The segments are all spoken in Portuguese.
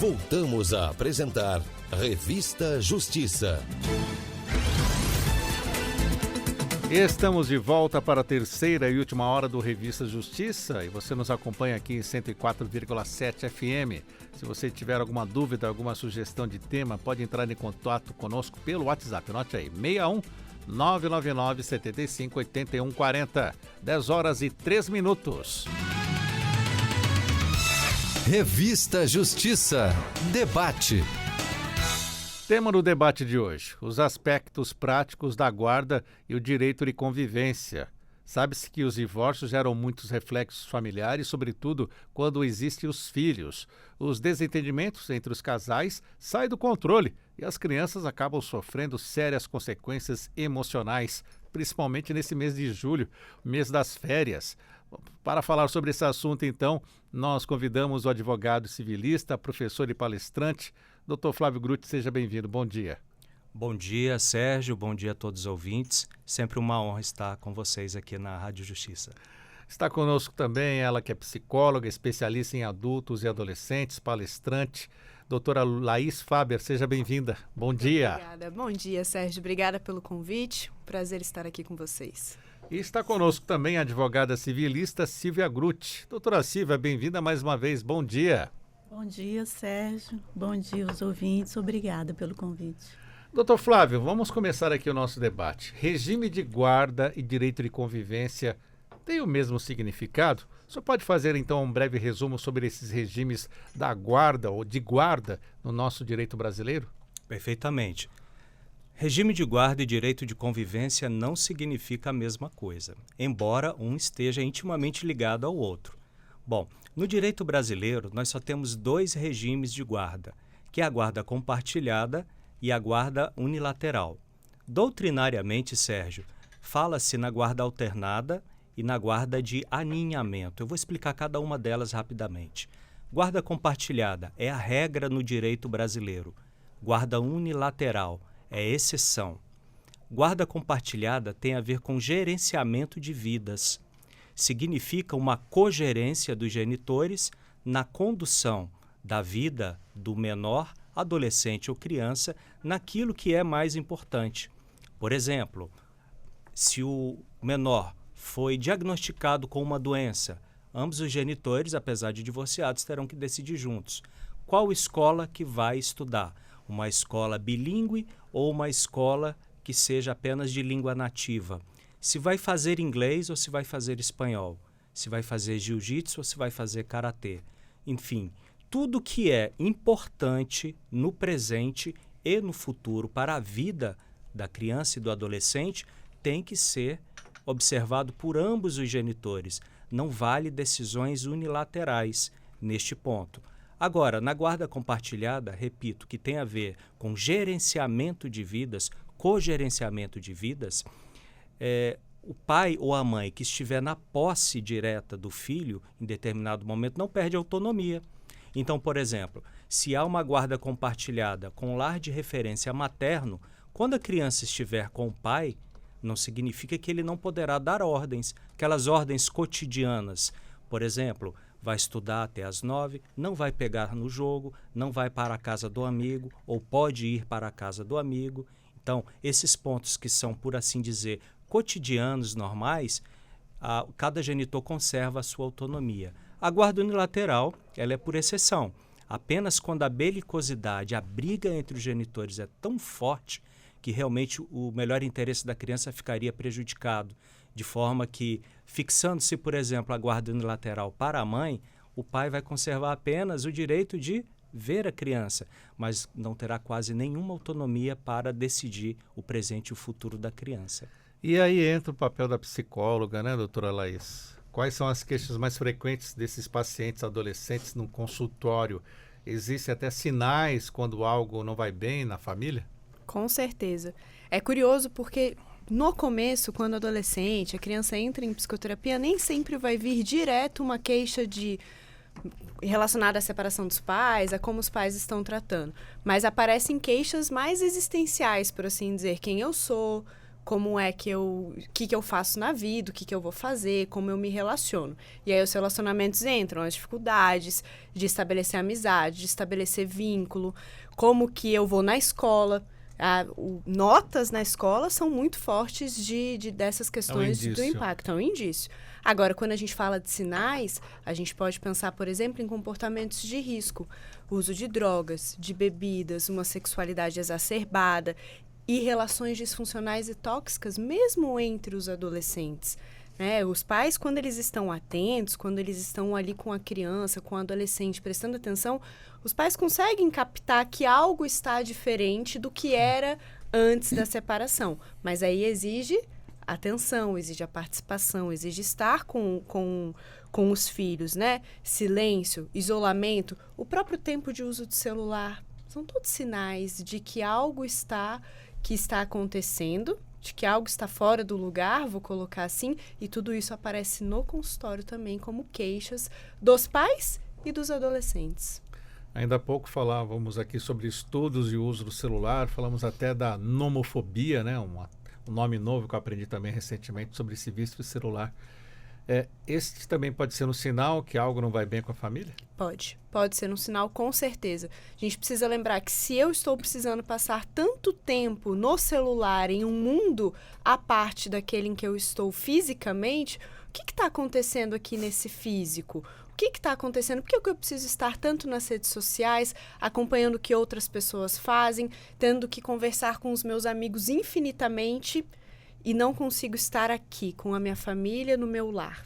Voltamos a apresentar Revista Justiça. Estamos de volta para a terceira e última hora do Revista Justiça e você nos acompanha aqui em 104,7 FM. Se você tiver alguma dúvida, alguma sugestão de tema, pode entrar em contato conosco pelo WhatsApp. Anote aí, 61 999 75 81 40. 10 horas e 3 minutos. Revista Justiça. Debate. Tema do debate de hoje: os aspectos práticos da guarda e o direito de convivência. Sabe-se que os divórcios geram muitos reflexos familiares, sobretudo quando existem os filhos. Os desentendimentos entre os casais saem do controle e as crianças acabam sofrendo sérias consequências emocionais, principalmente nesse mês de julho, mês das férias. Para falar sobre esse assunto, então, nós convidamos o advogado civilista, professor e palestrante, Dr. Flávio Grutti. Seja bem-vindo. Bom dia. Bom dia, Sérgio. Bom dia a todos os ouvintes. Sempre uma honra estar com vocês aqui na Rádio Justiça. Está conosco também ela que é psicóloga, especialista em adultos e adolescentes, palestrante, doutora Laís Faber. Seja bem-vinda. Bom dia. Obrigada. Bom dia, Sérgio. Obrigada pelo convite. Prazer estar aqui com vocês. E está conosco também a advogada civilista Silvia Grutti. Doutora Silvia, bem-vinda mais uma vez. Bom dia. Bom dia, Sérgio. Bom dia aos ouvintes. Obrigada pelo convite. Doutor Flávio, vamos começar aqui o nosso debate. Regime de guarda e direito de convivência tem o mesmo significado? O senhor pode fazer, então, um breve resumo sobre esses regimes da guarda ou de guarda no nosso direito brasileiro? Perfeitamente. Regime de guarda e direito de convivência não significa a mesma coisa, embora um esteja intimamente ligado ao outro. Bom, no direito brasileiro, nós só temos dois regimes de guarda, que é a guarda compartilhada e a guarda unilateral. Doutrinariamente, Sérgio, fala-se na guarda alternada e na guarda de aninhamento. Eu vou explicar cada uma delas rapidamente. Guarda compartilhada é a regra no direito brasileiro. Guarda unilateral é exceção. Guarda compartilhada tem a ver com gerenciamento de vidas. Significa uma cogerência dos genitores na condução da vida do menor, adolescente ou criança naquilo que é mais importante. Por exemplo, se o menor foi diagnosticado com uma doença, ambos os genitores, apesar de divorciados, terão que decidir juntos qual escola que vai estudar. Uma escola bilíngue ou uma escola que seja apenas de língua nativa. Se vai fazer inglês ou se vai fazer espanhol. Se vai fazer jiu-jitsu ou se vai fazer karatê. Enfim, tudo que é importante no presente e no futuro para a vida da criança e do adolescente tem que ser observado por ambos os genitores. Não vale decisões unilaterais neste ponto. Agora, na guarda compartilhada, repito, que tem a ver com gerenciamento de vidas, cogerenciamento de vidas, o pai ou a mãe que estiver na posse direta do filho em determinado momento não perde autonomia. Então, por exemplo, se há uma guarda compartilhada com lar de referência materno, quando a criança estiver com o pai, não significa que ele não poderá dar ordens, aquelas ordens cotidianas. Por exemplo, vai estudar até às 9, não vai pegar no jogo, não vai para a casa do amigo ou pode ir para a casa do amigo. Então, esses pontos que são, por assim dizer, cotidianos, normais, cada genitor conserva a sua autonomia. A guarda unilateral, ela é por exceção. Apenas quando a belicosidade, a briga entre os genitores é tão forte que realmente o melhor interesse da criança ficaria prejudicado, de forma que, fixando-se, por exemplo, a guarda unilateral para a mãe, o pai vai conservar apenas o direito de ver a criança, mas não terá quase nenhuma autonomia para decidir o presente e o futuro da criança. E aí entra o papel da psicóloga, né, doutora Laís? Quais são as queixas mais frequentes desses pacientes adolescentes no consultório? Existem até sinais quando algo não vai bem na família? Com certeza. É curioso porque no começo, quando adolescente, a criança entra em psicoterapia, nem sempre vai vir direto uma queixa relacionada à separação dos pais, a como os pais estão tratando. Mas aparecem queixas mais existenciais, por assim dizer, quem eu sou, como é que o que eu faço na vida, o que eu vou fazer, como eu me relaciono. E aí os relacionamentos entram, as dificuldades de estabelecer amizade, de estabelecer vínculo, como que eu vou na escola. Notas na escola são muito fortes dessas questões do impacto, é um indício. Agora, quando a gente fala de sinais, a gente pode pensar, por exemplo, em comportamentos de risco, uso de drogas, de bebidas, uma sexualidade exacerbada e relações disfuncionais e tóxicas, mesmo entre os adolescentes. Os pais, quando eles estão atentos, quando eles estão ali com a criança, com o adolescente, prestando atenção, os pais conseguem captar que algo está diferente do que era antes da separação. Mas aí exige atenção, exige a participação, exige estar com os filhos, né? Silêncio, isolamento, o próprio tempo de uso de celular. São todos sinais de que algo está acontecendo, de que algo está fora do lugar, vou colocar assim, e tudo isso aparece no consultório também como queixas dos pais e dos adolescentes. Ainda há pouco falávamos aqui sobre estudos e uso do celular, falamos até da nomofobia, né? Um nome novo que eu aprendi também recentemente sobre esse vício de celular. Este também pode ser um sinal que algo não vai bem com a família? Pode ser um sinal, com certeza. A gente precisa lembrar que se eu estou precisando passar tanto tempo no celular, em um mundo à parte daquele em que eu estou fisicamente, o que está acontecendo aqui nesse físico? O que está acontecendo? Por que eu preciso estar tanto nas redes sociais, acompanhando o que outras pessoas fazem, tendo que conversar com os meus amigos infinitamente e não consigo estar aqui com a minha família no meu lar?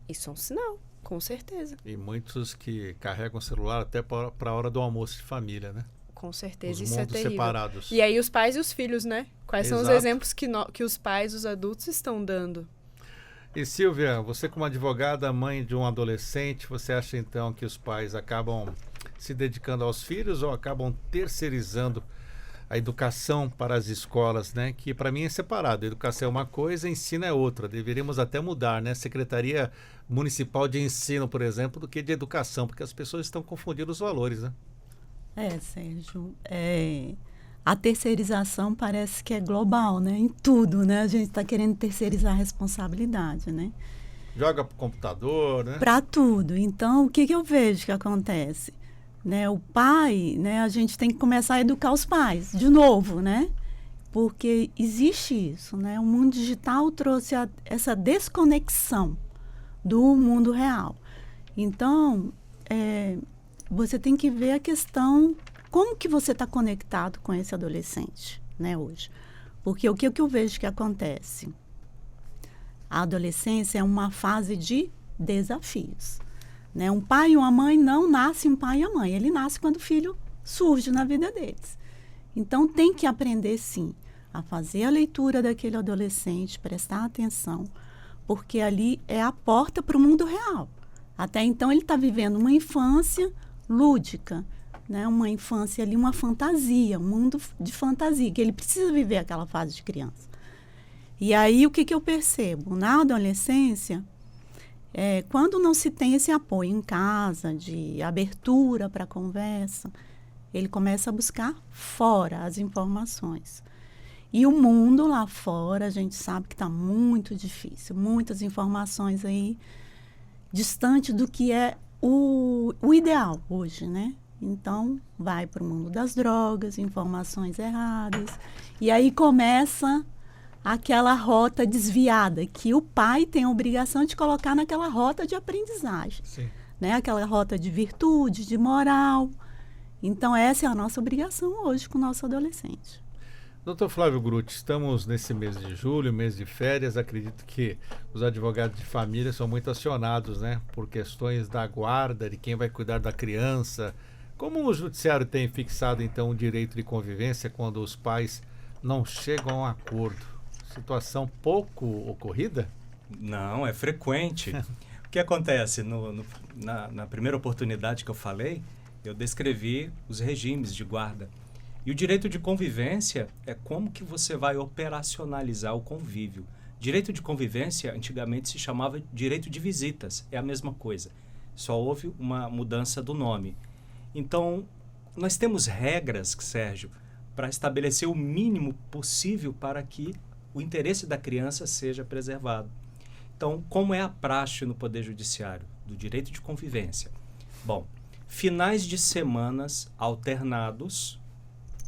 Isso é um sinal, com certeza. E muitos que carregam o celular até para a hora do almoço de família, né? Com certeza, os isso é mundos terrível. separados. E aí os pais e os filhos, né? Quais são os exemplos que os pais, os adultos estão dando? E Silvia, você como advogada, mãe de um adolescente, você acha então que os pais acabam se dedicando aos filhos ou acabam terceirizando a educação para as escolas, né? Que para mim é separado. Educação é uma coisa, ensino é outra. Deveríamos até mudar, né? Secretaria Municipal de Ensino, por exemplo, do que de educação, porque as pessoas estão confundindo os valores, né? Sérgio, a terceirização parece que é global, né? Em tudo, né? A gente está querendo terceirizar a responsabilidade, né? Joga para o computador, né? Para tudo. Então, o que eu vejo que acontece? Né, o pai, né, a gente tem que começar a educar os pais, de novo, né? Porque existe isso, né? O mundo digital trouxe essa desconexão do mundo real. Então, você tem que ver a questão, como que você está conectado com esse adolescente, né, hoje? Porque o que eu vejo que acontece? A adolescência é uma fase de desafios. Né? Um pai e uma mãe não nascem um pai e a mãe. Ele nasce quando o filho surge na vida deles. Então, tem que aprender, sim, a fazer a leitura daquele adolescente, prestar atenção, porque ali é a porta para o mundo real. Até então, ele está vivendo uma infância lúdica, né? Uma infância ali, uma fantasia, um mundo de fantasia, que ele precisa viver aquela fase de criança. E aí, o que eu percebo? Na adolescência, quando não se tem esse apoio em casa, de abertura para a conversa, ele começa a buscar fora as informações. E o mundo lá fora, a gente sabe que está muito difícil. Muitas informações aí, distante do que é o ideal hoje, né? Então, vai para o mundo das drogas, informações erradas. E aí começa aquela rota desviada, que o pai tem a obrigação de colocar naquela rota de aprendizagem. Sim. Né? Aquela rota de virtude, de moral. Então, essa é a nossa obrigação hoje com o nosso adolescente. Dr. Flávio Grutti, estamos nesse mês de julho, mês de férias. Acredito que os advogados de família são muito acionados, né, por questões da guarda, de quem vai cuidar da criança. Como o judiciário tem fixado, então, o direito de convivência quando os pais não chegam a um acordo? Situação pouco ocorrida? Não, é frequente. O que acontece? Na primeira oportunidade que eu falei, eu descrevi os regimes de guarda. E o direito de convivência é como que você vai operacionalizar o convívio. Direito de convivência, antigamente se chamava direito de visitas. É a mesma coisa. Só houve uma mudança do nome. Então, nós temos regras, Sérgio, para estabelecer o mínimo possível para que o interesse da criança seja preservado. Então, como é a praxe no Poder Judiciário do direito de convivência? Bom, finais de semanas alternados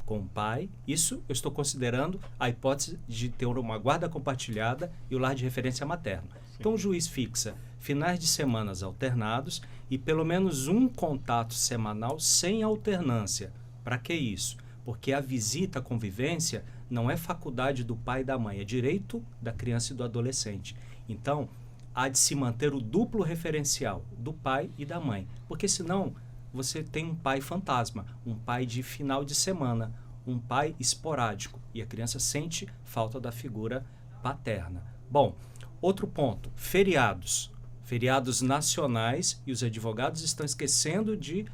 com o pai, isso eu estou considerando a hipótese de ter uma guarda compartilhada e o lar de referência materno. Então, o juiz fixa finais de semanas alternados e pelo menos um contato semanal sem alternância. Para que isso? Porque a visita, a convivência, não é faculdade do pai e da mãe, é direito da criança e do adolescente. Então, há de se manter o duplo referencial do pai e da mãe, porque senão você tem um pai fantasma, um pai de final de semana, um pai esporádico, e a criança sente falta da figura paterna. Bom, outro ponto, feriados. Feriados nacionais, e os advogados estão esquecendo de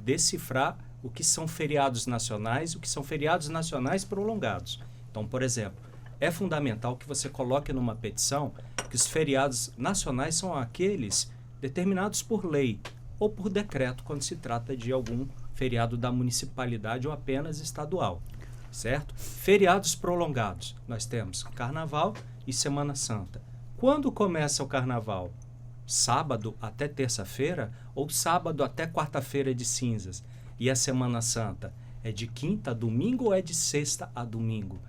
decifrar o que são feriados nacionais e o que são feriados nacionais prolongados. Então, por exemplo, é fundamental que você coloque numa petição que os feriados nacionais são aqueles determinados por lei ou por decreto, quando se trata de algum feriado da municipalidade ou apenas estadual, certo? Feriados prolongados, nós temos Carnaval e Semana Santa. Quando começa o Carnaval? Sábado até terça-feira ou sábado até quarta-feira de cinzas? E a Semana Santa é de quinta a domingo ou é de sexta a domingo?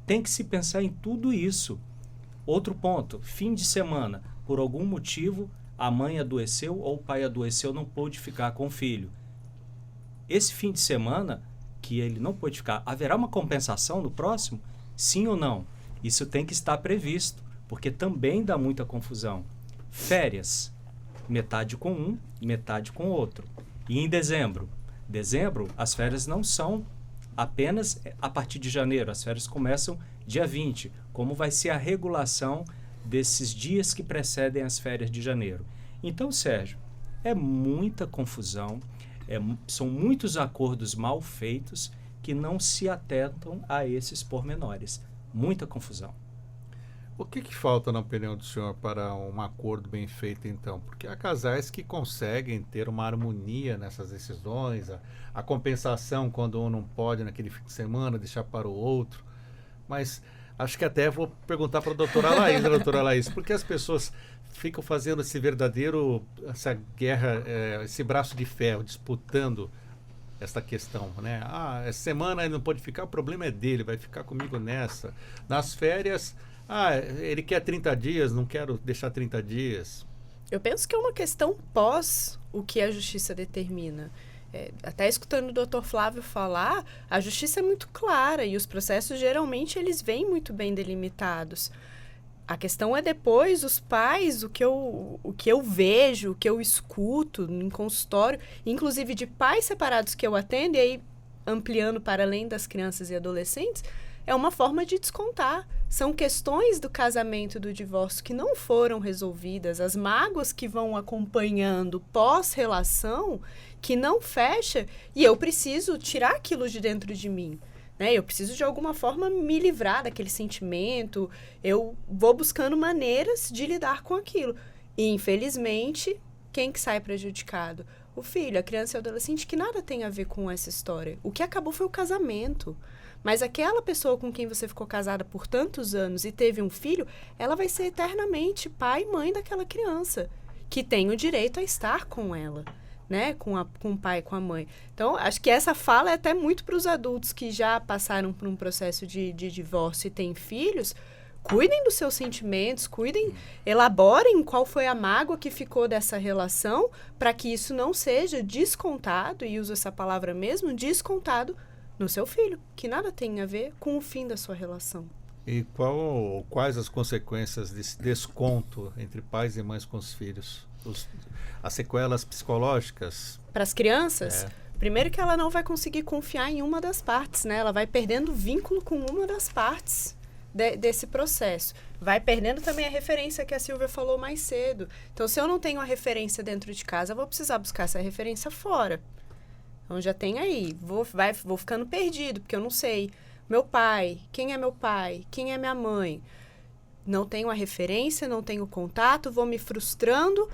Tem que se pensar em tudo isso. Outro ponto, fim de semana, por algum motivo a mãe adoeceu ou o pai adoeceu, não pôde ficar com o filho. Esse fim de semana que ele não pôde ficar, haverá uma compensação no próximo? Sim ou não? Isso tem que estar previsto, porque também dá muita confusão. Férias, metade com um, metade com outro. E em dezembro? Dezembro, as férias não são apenas a partir de janeiro, as férias começam dia 20. Como vai ser a regulação desses dias que precedem as férias de janeiro? Então, Sérgio, é muita confusão, são muitos acordos mal feitos que não se atentam a esses pormenores. Muita confusão. O que falta, na opinião do senhor, para um acordo bem feito, então? Porque há casais que conseguem ter uma harmonia nessas decisões, a compensação quando um não pode naquele fim de semana, deixar para o outro. Mas acho que até vou perguntar para a doutora Laís, porque as pessoas ficam fazendo essa guerra, esse braço de ferro, disputando essa questão, né? Essa semana ele não pode ficar, o problema é dele, vai ficar comigo nessa. Nas férias... ele quer 30 dias, não quero deixar 30 dias. Eu penso que é uma questão pós o que a justiça determina. Até escutando o Dr. Flávio falar, a justiça é muito clara e os processos geralmente eles vêm muito bem delimitados. A questão é depois os pais, o que eu vejo, o que eu escuto em consultório, inclusive de pais separados que eu atendo, e aí ampliando para além das crianças e adolescentes, é uma forma de descontar. São questões do casamento e do divórcio que não foram resolvidas, as mágoas que vão acompanhando pós-relação, que não fecha, e eu preciso tirar aquilo de dentro de mim, né? Eu preciso, de alguma forma, me livrar daquele sentimento, eu vou buscando maneiras de lidar com aquilo. E, infelizmente, quem que sai prejudicado? O filho, a criança e o adolescente, que nada tem a ver com essa história. O que acabou foi o casamento. Mas aquela pessoa com quem você ficou casada por tantos anos e teve um filho, ela vai ser eternamente pai e mãe daquela criança, que tem o direito a estar com ela, né? Com o pai e com a mãe. Então, acho que essa fala é até muito para os adultos que já passaram por um processo de divórcio e têm filhos. Cuidem dos seus sentimentos, elaborem qual foi a mágoa que ficou dessa relação, para que isso não seja descontado, e uso essa palavra mesmo, descontado, no seu filho, que nada tem a ver com o fim da sua relação. E quais as consequências desse desconto entre pais e mães com os filhos? As sequelas psicológicas? Para as crianças, primeiro que ela não vai conseguir confiar em uma das partes, né? Ela vai perdendo vínculo com uma das partes desse processo. Vai perdendo também a referência que a Silvia falou mais cedo. Então, se eu não tenho a referência dentro de casa, eu vou precisar buscar essa referência fora. Então, já tem aí. Vou ficando perdido, porque eu não sei. Meu pai, quem é meu pai? Quem é minha mãe? Não tenho a referência, não tenho contato, vou me frustrando.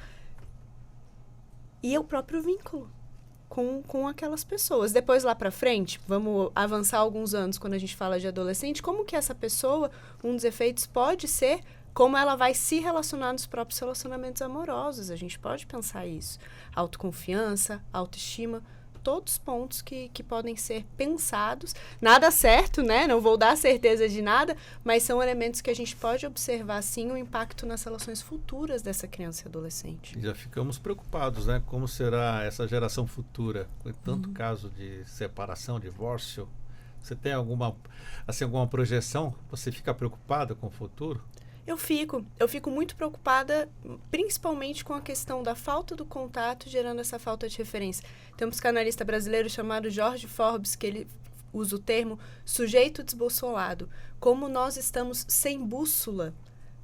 E é o próprio vínculo com aquelas pessoas. Depois, lá para frente, vamos avançar alguns anos quando a gente fala de adolescente, como que essa pessoa, um dos efeitos pode ser como ela vai se relacionar nos próprios relacionamentos amorosos. A gente pode pensar isso. Autoconfiança, autoestima, todos pontos que podem ser pensados. Nada certo, né? Não vou dar certeza de nada, mas são elementos que a gente pode observar, sim, o impacto nas relações futuras dessa criança e adolescente. Já ficamos preocupados, né? Como será essa geração futura, com tanto caso de separação, divórcio? Você tem alguma projeção? Você fica preocupada com o futuro? Eu fico muito preocupada, principalmente com a questão da falta do contato, gerando essa falta de referência. Tem um psicanalista brasileiro chamado Jorge Forbes, que ele usa o termo sujeito desbussolado. Como nós estamos sem bússola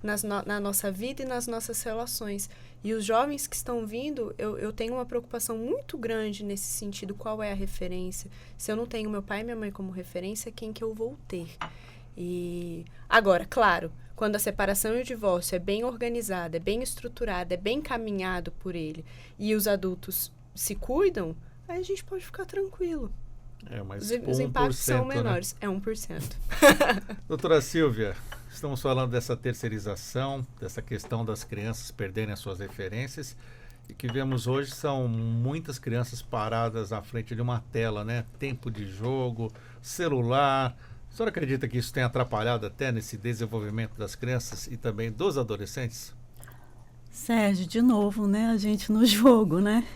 na nossa vida e nas nossas relações. E os jovens que estão vindo, eu tenho uma preocupação muito grande nesse sentido. Qual é a referência? Se eu não tenho meu pai e minha mãe como referência, quem que eu vou ter? E agora, claro, quando a separação e o divórcio é bem organizada, é bem estruturada, é bem caminhado por ele, e os adultos se cuidam, aí a gente pode ficar tranquilo. Mas os impactos são menores. Né? É 1%. Doutora Silvia, estamos falando dessa terceirização, dessa questão das crianças perderem as suas referências, e que vemos hoje são muitas crianças paradas à frente de uma tela, né? Tempo de jogo, celular. A senhora acredita que isso tem atrapalhado até nesse desenvolvimento das crianças e também dos adolescentes? Sérgio, de novo, né? A gente no jogo, né?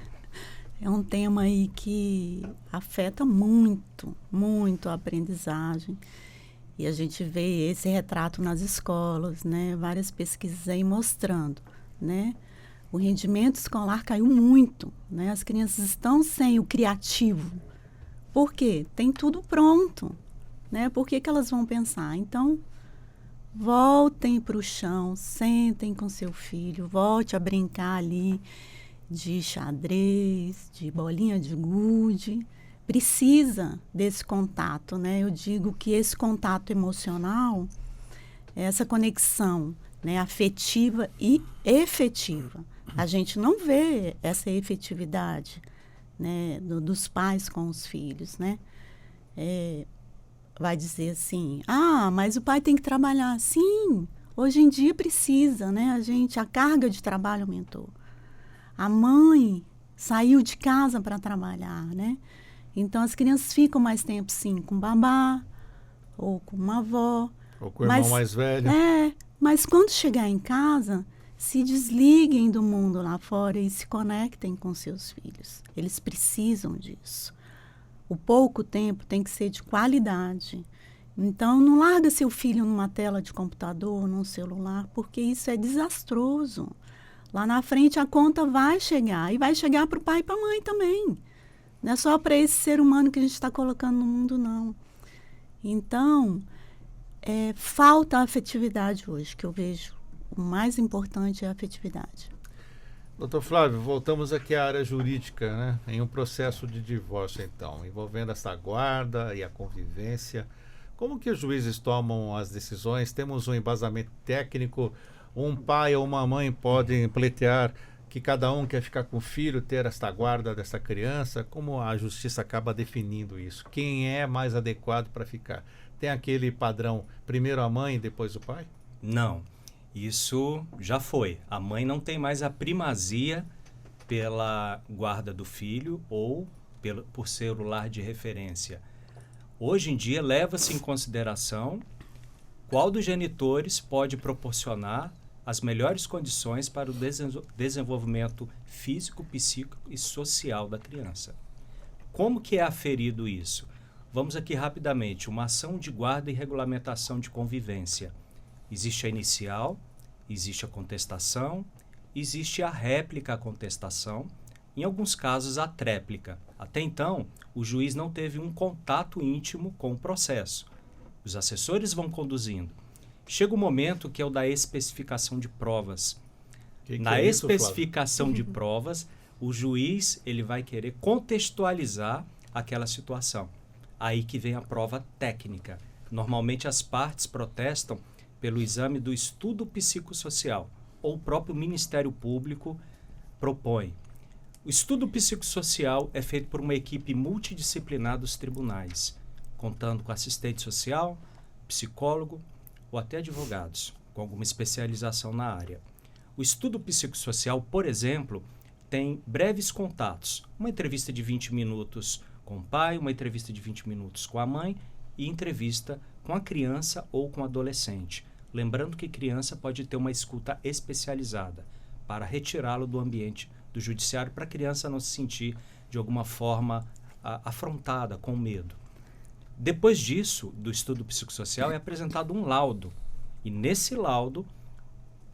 É um tema aí que afeta muito, muito a aprendizagem. E a gente vê esse retrato nas escolas, né? Várias pesquisas aí mostrando, né? O rendimento escolar caiu muito, né? As crianças estão sem o criativo. Por quê? Tem tudo pronto. Né? Por que elas vão pensar? Então, voltem para o chão, sentem com seu filho, volte a brincar ali de xadrez, de bolinha de gude. Precisa desse contato, né? Eu digo que esse contato emocional, essa conexão, né, afetiva e efetiva. A gente não vê essa efetividade, né, dos pais com os filhos, né? Vai dizer assim, mas o pai tem que trabalhar. Sim, hoje em dia precisa, né? A carga de trabalho aumentou. A mãe saiu de casa para trabalhar, né? Então, as crianças ficam mais tempo, sim, com babá, ou com uma avó. Ou com o irmão mais velho. Mas quando chegar em casa, se desliguem do mundo lá fora e se conectem com seus filhos. Eles precisam disso. O pouco tempo tem que ser de qualidade. Então, não larga seu filho numa tela de computador, num celular, porque isso é desastroso. Lá na frente a conta vai chegar, e vai chegar para o pai e para a mãe também. Não é só para esse ser humano que a gente está colocando no mundo, não. Então, falta a afetividade hoje, que eu vejo. O mais importante é a afetividade. Doutor Flávio, voltamos aqui à área jurídica, né? Em um processo de divórcio, então, envolvendo essa guarda e a convivência. Como que os juízes tomam as decisões? Temos um embasamento técnico? Um pai ou uma mãe podem pleitear que cada um quer ficar com o filho, ter esta guarda dessa criança? Como a justiça acaba definindo isso? Quem é mais adequado para ficar? Tem aquele padrão, primeiro a mãe, depois o pai? Não. Isso já foi. A mãe não tem mais a primazia pela guarda do filho ou por ser o lar de referência. Hoje em dia, leva-se em consideração qual dos genitores pode proporcionar as melhores condições para o desenvolvimento físico, psíquico e social da criança. Como que é aferido isso? Vamos aqui rapidamente. Uma ação de guarda e regulamentação de convivência. Existe a inicial, existe a contestação, existe a réplica à contestação, em alguns casos a tréplica. Até então, o juiz não teve um contato íntimo com o processo. Os assessores vão conduzindo. Chega o momento que é o da especificação de provas. Na especificação de provas, o juiz ele vai querer contextualizar aquela situação. Aí que vem a prova técnica. Normalmente as partes protestam pelo exame do estudo psicossocial, ou o próprio Ministério Público propõe. O estudo psicossocial é feito por uma equipe multidisciplinar dos tribunais, contando com assistente social, psicólogo ou até advogados, com alguma especialização na área. O estudo psicossocial, por exemplo, tem breves contatos, uma entrevista de 20 minutos com o pai, uma entrevista de 20 minutos com a mãe e entrevista com a criança ou com o adolescente. Lembrando que criança pode ter uma escuta especializada para retirá-lo do ambiente do judiciário, para a criança não se sentir de alguma forma afrontada, com medo. Depois disso, do estudo psicossocial, é apresentado um laudo. E nesse laudo,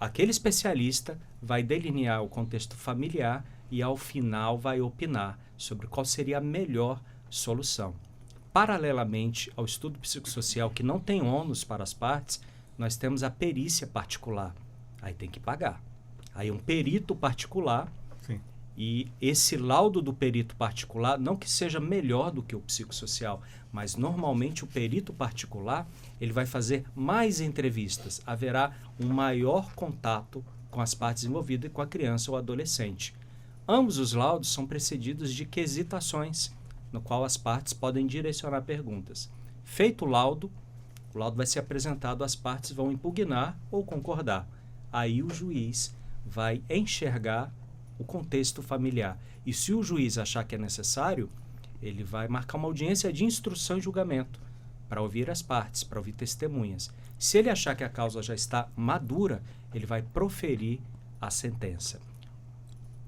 aquele especialista vai delinear o contexto familiar e, ao final, vai opinar sobre qual seria a melhor solução. Paralelamente ao estudo psicossocial, que não tem ônus para as partes, nós temos a perícia particular. Aí tem que pagar. Aí um perito particular. Sim. E esse laudo do perito particular, não que seja melhor do que o psicossocial, mas normalmente o perito particular, ele vai fazer mais entrevistas. Haverá um maior contato com as partes envolvidas e com a criança ou adolescente. Ambos os laudos são precedidos de quesitações, no qual as partes podem direcionar perguntas. Feito o laudo vai ser apresentado, as partes vão impugnar ou concordar. Aí o juiz vai enxergar o contexto familiar. E se o juiz achar que é necessário, ele vai marcar uma audiência de instrução e julgamento para ouvir as partes, para ouvir testemunhas. Se ele achar que a causa já está madura, ele vai proferir a sentença.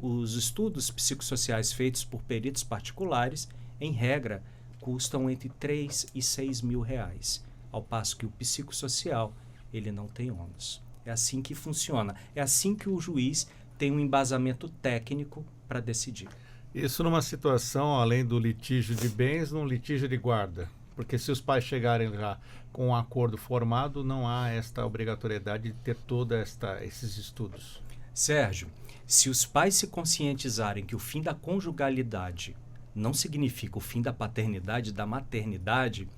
Os estudos psicossociais feitos por peritos particulares, em regra, custam entre 3 e 6 mil reais, ao passo que o psicossocial ele não tem ônus. É assim que funciona. É assim que o juiz tem um embasamento técnico para decidir. Isso numa situação, além do litígio de bens, num litígio de guarda. Porque se os pais chegarem já com um acordo formado, não há esta obrigatoriedade de ter todos esses estudos. Sérgio, se os pais se conscientizarem que o fim da conjugalidade não significa o fim da paternidade e da maternidade,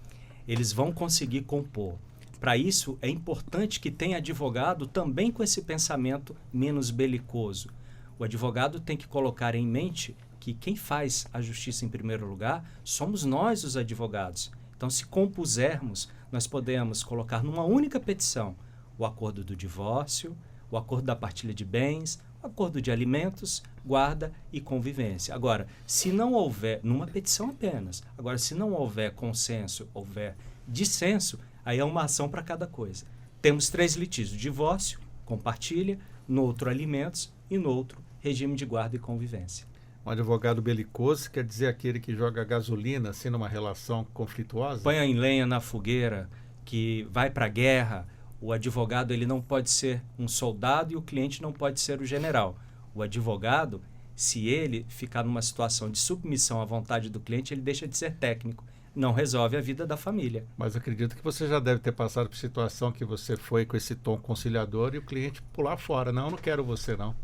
eles vão conseguir compor. Para isso, é importante que tenha advogado também com esse pensamento menos belicoso. O advogado tem que colocar em mente que quem faz a justiça em primeiro lugar somos nós, os advogados. Então, se compusermos, nós podemos colocar numa única petição o acordo do divórcio, o acordo da partilha de bens, o acordo de alimentos, guarda e convivência. Agora, se não houver, numa petição apenas, agora, se não houver consenso, houver dissenso, aí é uma ação para cada coisa. Temos 3 litígios: divórcio, compartilha, no outro alimentos e no outro regime de guarda e convivência. Um advogado belicoso quer dizer aquele que joga gasolina assim numa relação conflituosa? Põe em lenha na fogueira, que vai para a guerra. O advogado ele não pode ser um soldado e o cliente não pode ser o general. O advogado, se ele ficar numa situação de submissão à vontade do cliente, ele deixa de ser técnico. Não resolve a vida da família. Mas acredito que você já deve ter passado por situação que você foi com esse tom conciliador e o cliente pular fora. Não, não quero você, não.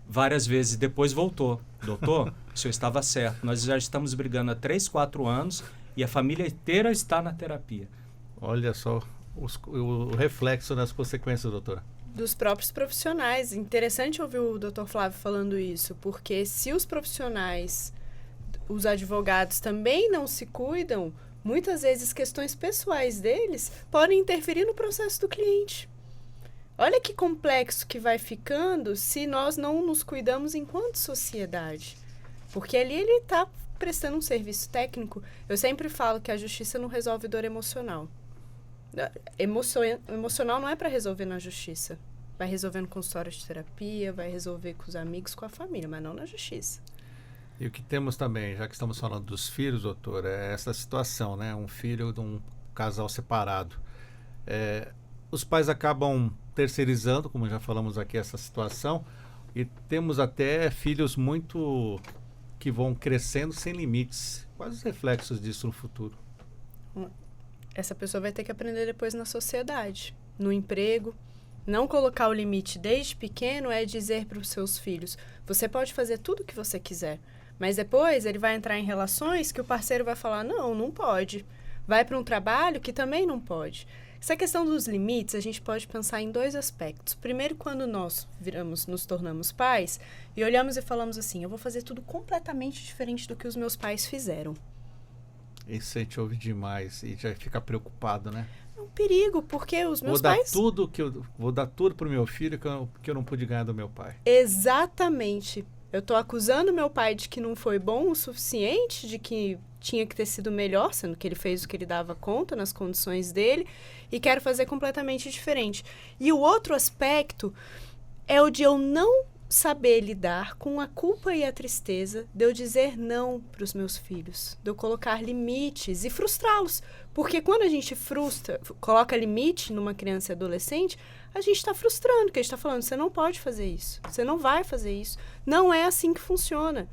Várias vezes depois voltou. Doutor, o senhor estava certo. Nós já estamos brigando há 3, 4 anos e a família inteira está na terapia. Olha só o reflexo das consequências, doutora. Dos próprios profissionais. Interessante ouvir o doutor Flávio falando isso, porque se os profissionais, os advogados também não se cuidam, muitas vezes questões pessoais deles podem interferir no processo do cliente. Olha que complexo que vai ficando se nós não nos cuidamos enquanto sociedade. Porque ali ele está prestando um serviço técnico. Eu sempre falo que a justiça não resolve dor emocional. Emocional não é para resolver na justiça. Vai resolver no consultório de terapia, vai resolver com os amigos, com a família, mas não na justiça. E o que temos também, já que estamos falando dos filhos, doutor, é essa situação, né? Um filho de um casal separado. Os pais acabam terceirizando, como já falamos aqui, essa situação, e temos até filhos muito que vão crescendo sem limites. Quais os reflexos disso no futuro? Essa pessoa vai ter que aprender depois na sociedade, no emprego. Não colocar o limite desde pequeno é dizer para os seus filhos: você pode fazer tudo o que você quiser, mas depois ele vai entrar em relações que o parceiro vai falar: não, não pode. Vai para um trabalho que também não pode. Essa questão dos limites, a gente pode pensar em 2 aspectos. Primeiro, quando nós nos tornamos pais e olhamos e falamos assim, eu vou fazer tudo completamente diferente do que os meus pais fizeram. Isso a gente ouve demais e já fica preocupado, né? É um perigo, porque os meus pais... Vou dar tudo pro meu filho que eu não pude ganhar do meu pai. Exatamente. Eu estou acusando meu pai de que não foi bom o suficiente, de que tinha que ter sido melhor, sendo que ele fez o que ele dava conta nas condições dele, e quero fazer completamente diferente. E o outro aspecto é o de eu não saber lidar com a culpa e a tristeza de eu dizer não para os meus filhos, de eu colocar limites e frustrá-los. Porque quando a gente coloca limite numa criança e adolescente, a gente está frustrando, porque a gente está falando, você não pode fazer isso, você não vai fazer isso, não é assim que funciona.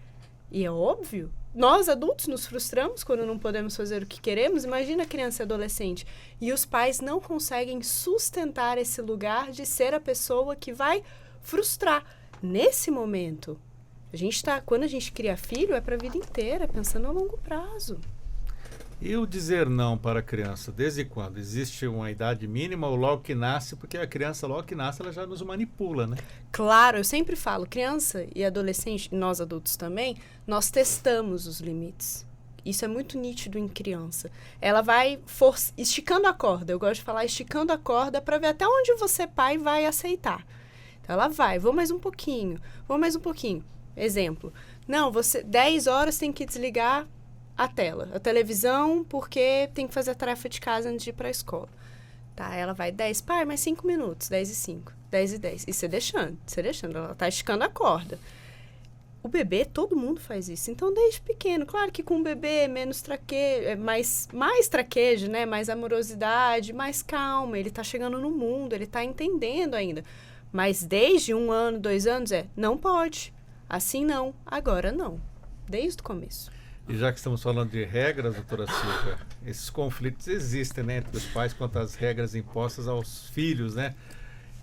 E é óbvio, nós adultos nos frustramos quando não podemos fazer o que queremos, imagina a criança e adolescente. E os pais não conseguem sustentar esse lugar de ser a pessoa que vai frustrar. Nesse momento, quando a gente cria filho, é para a vida inteira, pensando a longo prazo. E o dizer não para a criança, desde quando? Existe uma idade mínima ou logo que nasce? Porque a criança, logo que nasce, ela já nos manipula, né? Claro, eu sempre falo, criança e adolescente, e nós adultos também, nós testamos os limites. Isso é muito nítido em criança. Ela vai esticando a corda, eu gosto de falar esticando a corda para ver até onde você, pai, vai aceitar. Então, ela vai, vou mais um pouquinho. Exemplo, não, 10 horas tem que desligar a televisão, porque tem que fazer a tarefa de casa antes de ir para a escola. Tá, ela vai 10, pai, mais 5 minutos, 10 e 5, 10 e 10. E você deixando, ela tá esticando a corda. O bebê, todo mundo faz isso. Então, desde pequeno, claro que com o bebê, menos mais traquejo, né? Mais amorosidade, mais calma. Ele tá chegando no mundo, ele tá entendendo ainda. Mas desde 1 ano, 2 anos, não pode. Assim não, agora não. Desde o começo. E já que estamos falando de regras, doutora Silvia, esses conflitos existem, né, entre os pais quanto às regras impostas aos filhos, né?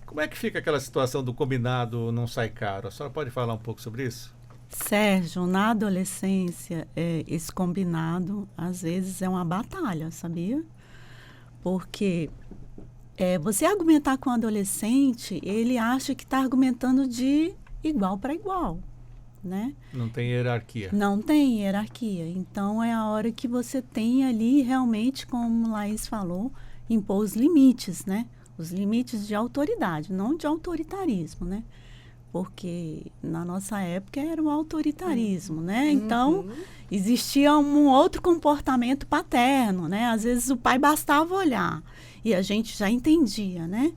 Como é que fica aquela situação do combinado não sai caro? A senhora pode falar um pouco sobre isso? Sérgio, na adolescência, esse combinado, às vezes, é uma batalha, sabia? Porque você argumentar com um adolescente, ele acha que está argumentando de igual para igual, né? Não tem hierarquia. Não tem hierarquia. Então, é a hora que você tem ali, realmente, como Laís falou, impor os limites, né? Os limites de autoridade, não de autoritarismo, né? Porque na nossa época era o autoritarismo, né? Então, existia um outro comportamento paterno, né? Às vezes o pai bastava olhar e a gente já entendia, né?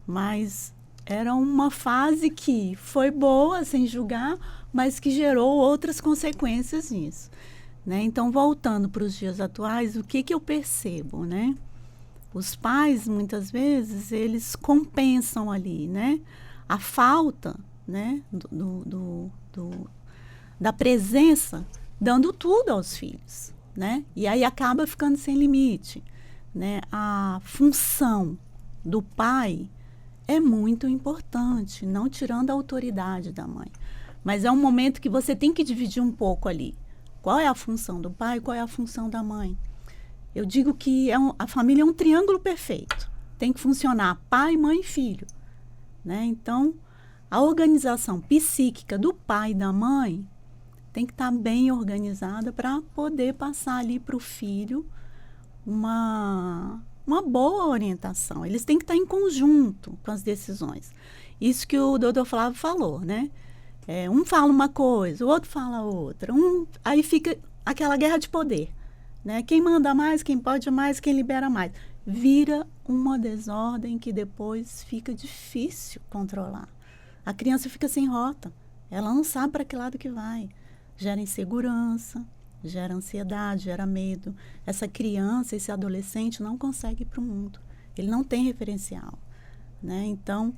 Mas era uma fase que foi boa, sem julgar, mas que gerou outras consequências nisso, né? Então, voltando para os dias atuais, o que eu percebo, né? Os pais, muitas vezes, eles compensam ali, né? A falta, né? Da presença, dando tudo aos filhos, né? E aí acaba ficando sem limite, né? A função do pai é muito importante, não tirando a autoridade da mãe. Mas é um momento que você tem que dividir um pouco ali. Qual é a função do pai, qual é a função da mãe? Eu digo que a família é um triângulo perfeito. Tem que funcionar pai, mãe e filho, né? Então, a organização psíquica do pai e da mãe tem que estar bem organizada para poder passar ali para o filho uma boa orientação. Eles têm que estar em conjunto com as decisões. Isso que o doutor Flávio falou, né? Um fala uma coisa, o outro fala outra. Aí fica aquela guerra de poder, né? Quem manda mais, quem pode mais, quem libera mais. Vira uma desordem que depois fica difícil controlar. A criança fica sem rota. Ela não sabe para que lado que vai. Gera insegurança, gera ansiedade, gera medo. Essa criança, esse adolescente não consegue ir para o mundo. Ele não tem referencial, né? Então,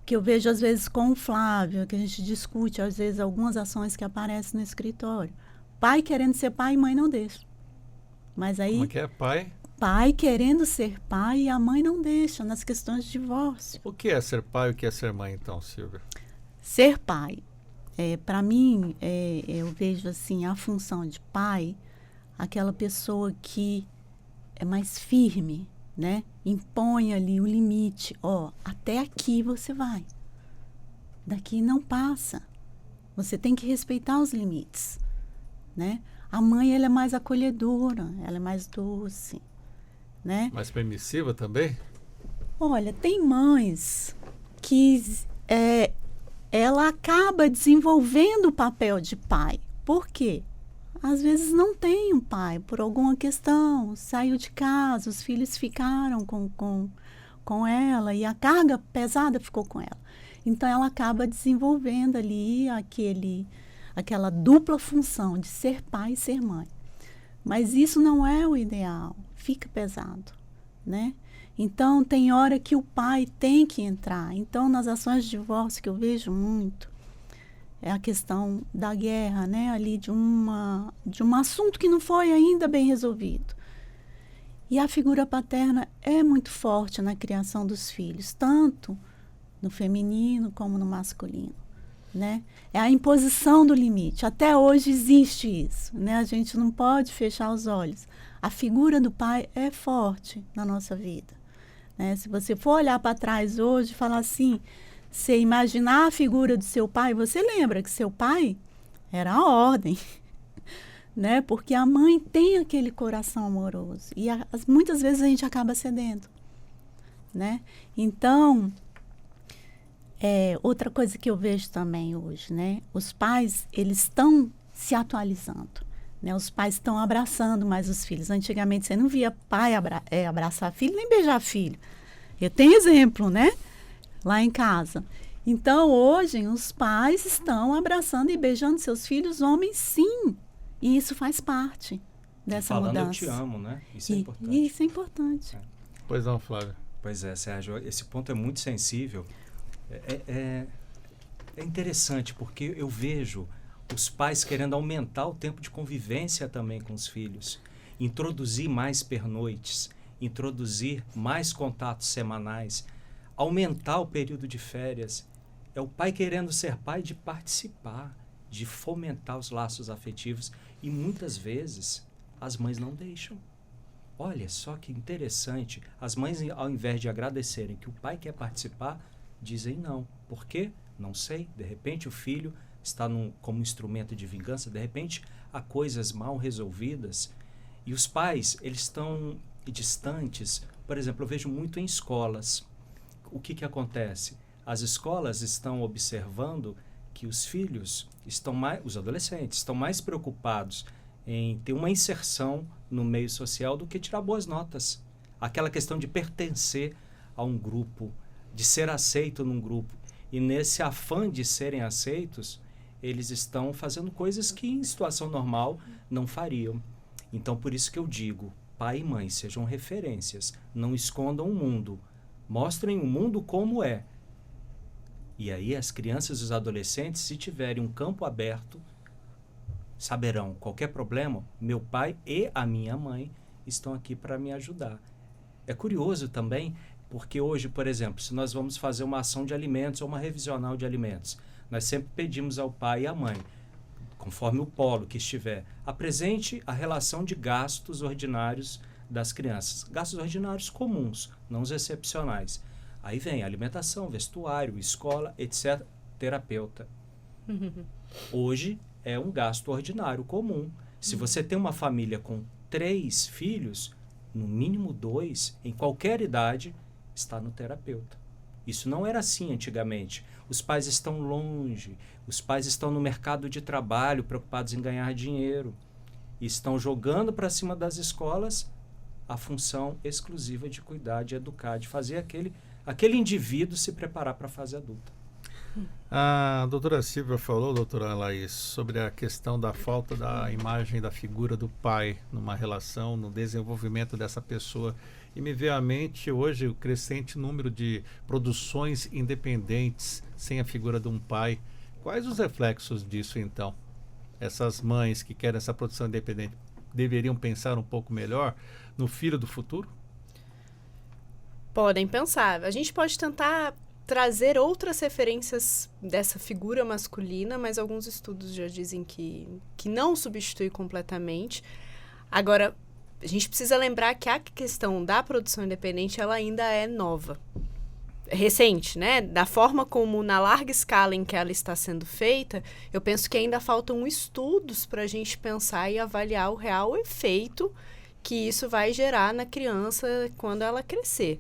que eu vejo às vezes com o Flávio, que a gente discute às vezes algumas ações que aparecem no escritório. Pai querendo ser pai e mãe não deixa. Mas aí... Como é que é, pai? Pai querendo ser pai e a mãe não deixa nas questões de divórcio. O que é ser pai e o que é ser mãe, então, Silvia? Ser pai. Para mim, eu vejo assim, a função de pai, aquela pessoa que é mais firme, né? Impõe ali o limite. Ó, até aqui você vai. Daqui não passa. Você tem que respeitar os limites, né? A mãe, ela é mais acolhedora, ela é mais doce, né? Mais permissiva também? Olha, tem mães que ela acaba desenvolvendo o papel de pai. Por quê? Às vezes não tem um pai, por alguma questão, saiu de casa, os filhos ficaram com ela e a carga pesada ficou com ela. Então, ela acaba desenvolvendo ali aquela dupla função de ser pai e ser mãe. Mas isso não é o ideal, fica pesado, né? Então, tem hora que o pai tem que entrar. Então, nas ações de divórcio que eu vejo muito, é a questão da guerra, né? Ali de um assunto que não foi ainda bem resolvido. E a figura paterna é muito forte na criação dos filhos, tanto no feminino como no masculino, né? É a imposição do limite. Até hoje existe isso, né? A gente não pode fechar os olhos. A figura do pai é forte na nossa vida, né? Se você for olhar para trás hoje e falar assim, você imaginar a figura do seu pai, você lembra que seu pai era a ordem, né? Porque a mãe tem aquele coração amoroso e muitas vezes a gente acaba cedendo, né? Então, outra coisa que eu vejo também hoje, né? Os pais, eles estão se atualizando, né? Os pais estão abraçando mais os filhos. Antigamente você não via pai abraçar filho, nem beijar filho. Eu tenho exemplo, né? Lá em casa. Então, hoje, os pais estão abraçando e beijando seus filhos, homens, sim. E isso faz parte dessa Falando mudança. eu te amo, né? Isso é importante. Isso é importante. Pois não, Flávio. Pois é, Sérgio, esse ponto é muito sensível. É interessante, porque eu vejo os pais querendo aumentar o tempo de convivência também com os filhos, introduzir mais pernoites, introduzir mais contatos semanais, aumentar o período de férias. É o pai querendo ser pai de participar, de fomentar os laços afetivos. E muitas vezes as mães não deixam. Olha só que interessante. As mães, ao invés de agradecerem que o pai quer participar, dizem não. Por quê? Não sei. De repente o filho está como instrumento de vingança. De repente há coisas mal resolvidas. E os pais, eles estão distantes. Por exemplo, eu vejo muito em escolas. O que acontece? As escolas estão observando que os filhos os adolescentes estão mais preocupados em ter uma inserção no meio social do que tirar boas notas. Aquela questão de pertencer a um grupo, de ser aceito num grupo. E nesse afã de serem aceitos, eles estão fazendo coisas que em situação normal não fariam. Então, por isso que eu digo, pai e mãe, sejam referências, não escondam o mundo. Mostrem o mundo como é. E aí as crianças e os adolescentes, se tiverem um campo aberto, saberão, qualquer problema, meu pai e a minha mãe estão aqui para me ajudar. É curioso também, porque hoje, por exemplo, se nós vamos fazer uma ação de alimentos ou uma revisional de alimentos, nós sempre pedimos ao pai e à mãe, conforme o polo que estiver, apresente a relação de gastos ordinários das crianças. Gastos ordinários comuns, não os excepcionais. Aí vem alimentação, vestuário, escola, etc., terapeuta. Hoje é um gasto ordinário comum. Se você tem uma família com 3 filhos, no mínimo 2, em qualquer idade, está no terapeuta. Isso não era assim antigamente. Os pais estão longe, os pais estão no mercado de trabalho, preocupados em ganhar dinheiro, e estão jogando para cima das escolas a função exclusiva de cuidar, de educar, de fazer aquele indivíduo se preparar para a fase adulta. A doutora Silvia falou, doutora Laís, sobre a questão da falta da imagem da figura do pai numa relação, no desenvolvimento dessa pessoa. E me veio à mente hoje o crescente número de produções independentes sem a figura de um pai. Quais os reflexos disso, então? Essas mães que querem essa produção independente deveriam pensar um pouco melhor no filho do futuro? Podem pensar. A gente pode tentar trazer outras referências dessa figura masculina, mas alguns estudos já dizem que não substitui completamente. Agora, a gente precisa lembrar que a questão da produção independente, ela ainda é nova. Recente, né? Da forma como, na larga escala em que ela está sendo feita, eu penso que ainda faltam estudos para a gente pensar e avaliar o real efeito que isso vai gerar na criança quando ela crescer.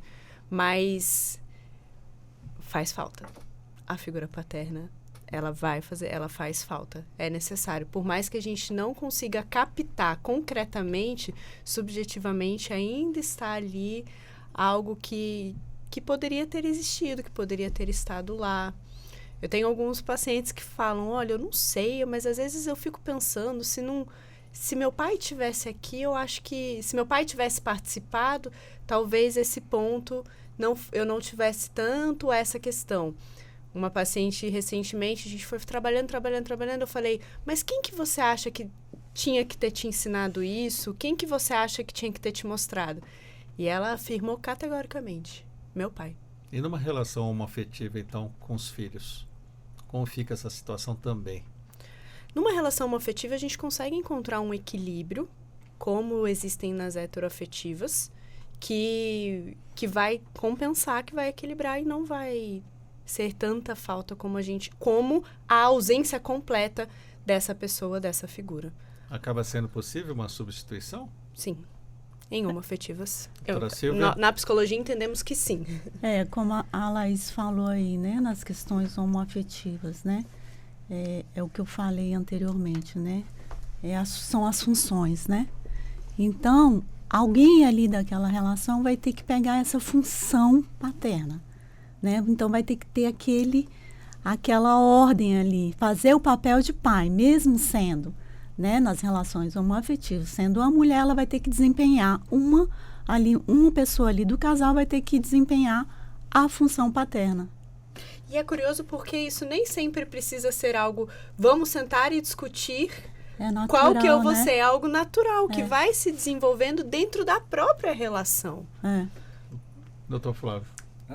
Mas faz falta. A figura paterna, ela faz falta. É necessário. Por mais que a gente não consiga captar concretamente, subjetivamente, ainda está ali algo que poderia ter existido, que poderia ter estado lá. Eu tenho alguns pacientes que falam, olha, eu não sei, mas às vezes eu fico pensando, se meu pai tivesse aqui, eu acho que, se meu pai tivesse participado, talvez esse ponto, eu não tivesse tanto essa questão. Uma paciente, recentemente, a gente foi trabalhando, eu falei, mas quem que você acha que tinha que ter te ensinado isso? Quem que você acha que tinha que ter te mostrado? E ela afirmou categoricamente, meu pai. E numa relação homoafetiva, então, com os filhos? Como fica essa situação também? Numa relação homoafetiva, a gente consegue encontrar um equilíbrio, como existem nas heteroafetivas, que vai compensar, que vai equilibrar e não vai ser tanta falta como a ausência completa dessa pessoa, dessa figura. Acaba sendo possível uma substituição? Sim. Em homoafetivas. Na psicologia entendemos que sim. Como a Laís falou aí, né, nas questões homoafetivas, né, é o que eu falei anteriormente, né, são as funções, né. Então, alguém ali daquela relação vai ter que pegar essa função paterna, né, então vai ter que ter aquela ordem ali, fazer o papel de pai, mesmo sendo, né, nas relações homoafetivas, sendo a mulher, ela vai ter que desempenhar uma pessoa ali do casal vai ter que desempenhar a função paterna. E é curioso porque isso nem sempre precisa ser algo, vamos sentar e discutir natural, qual que eu vou né? ser, é algo natural, que vai se desenvolvendo dentro da própria relação. Doutor Flávio.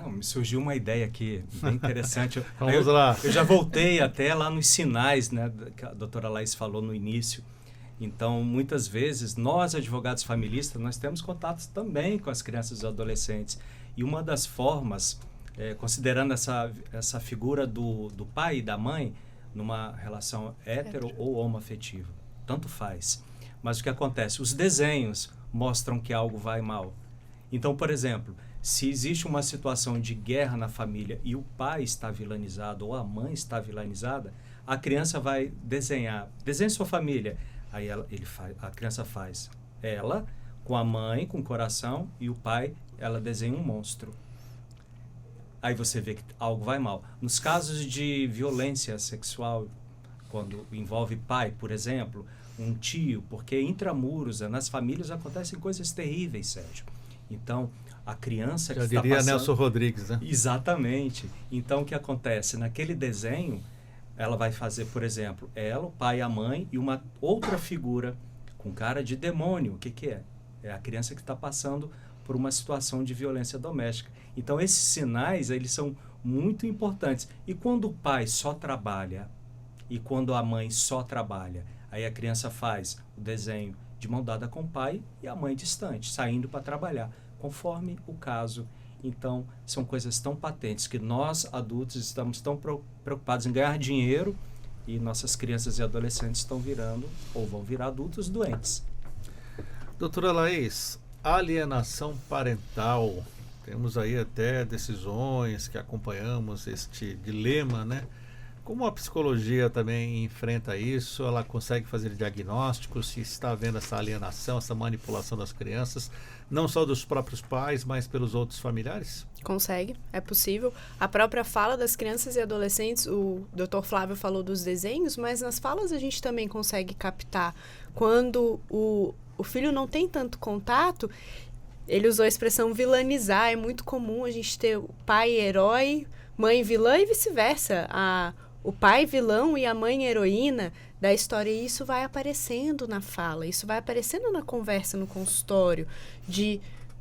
Me surgiu uma ideia aqui, bem interessante. Vamos lá. Eu já voltei até lá nos sinais, né, que a doutora Laís falou no início. Então, muitas vezes, nós, advogados familistas, nós temos contatos também com as crianças e adolescentes. E uma das formas, considerando essa figura do pai e da mãe, numa relação hétero ou homoafetiva, tanto faz. Mas o que acontece? Os desenhos mostram que algo vai mal. Então, por exemplo, se existe uma situação de guerra na família e o pai está vilanizado ou a mãe está vilanizada, a criança vai desenhe sua família. Aí a criança faz ela com a mãe, com o coração, e o pai, ela desenha um monstro. Aí você vê que algo vai mal. Nos casos de violência sexual, quando envolve pai, por exemplo, um tio, porque intramuros, nas famílias acontecem coisas terríveis, Sérgio. Então, a criança que está passando... Nelson Rodrigues, né? Exatamente. Então, o que acontece? Naquele desenho, ela vai fazer, por exemplo, ela, o pai e a mãe, e uma outra figura com cara de demônio. O que é? É a criança que está passando por uma situação de violência doméstica. Então, esses sinais, eles são muito importantes. E quando o pai só trabalha e quando a mãe só trabalha, aí a criança faz o desenho de mão dada com o pai e a mãe distante, saindo para trabalhar, conforme o caso. Então, são coisas tão patentes que nós, adultos, estamos tão preocupados em ganhar dinheiro e nossas crianças e adolescentes estão virando ou vão virar adultos doentes. Doutora Laís, alienação parental. Temos aí até decisões que acompanhamos este dilema, né? Como a psicologia também enfrenta isso? Ela consegue fazer diagnósticos se está havendo essa alienação, essa manipulação das crianças, não só dos próprios pais, mas pelos outros familiares? Consegue, é possível. A própria fala das crianças e adolescentes, o Dr. Flávio falou dos desenhos, mas nas falas a gente também consegue captar. Quando o filho não tem tanto contato, ele usou a expressão vilanizar. É muito comum a gente ter o pai herói, mãe vilã e vice-versa. O pai vilão e a mãe heroína da história. E isso vai aparecendo na fala, isso vai aparecendo na conversa no consultório.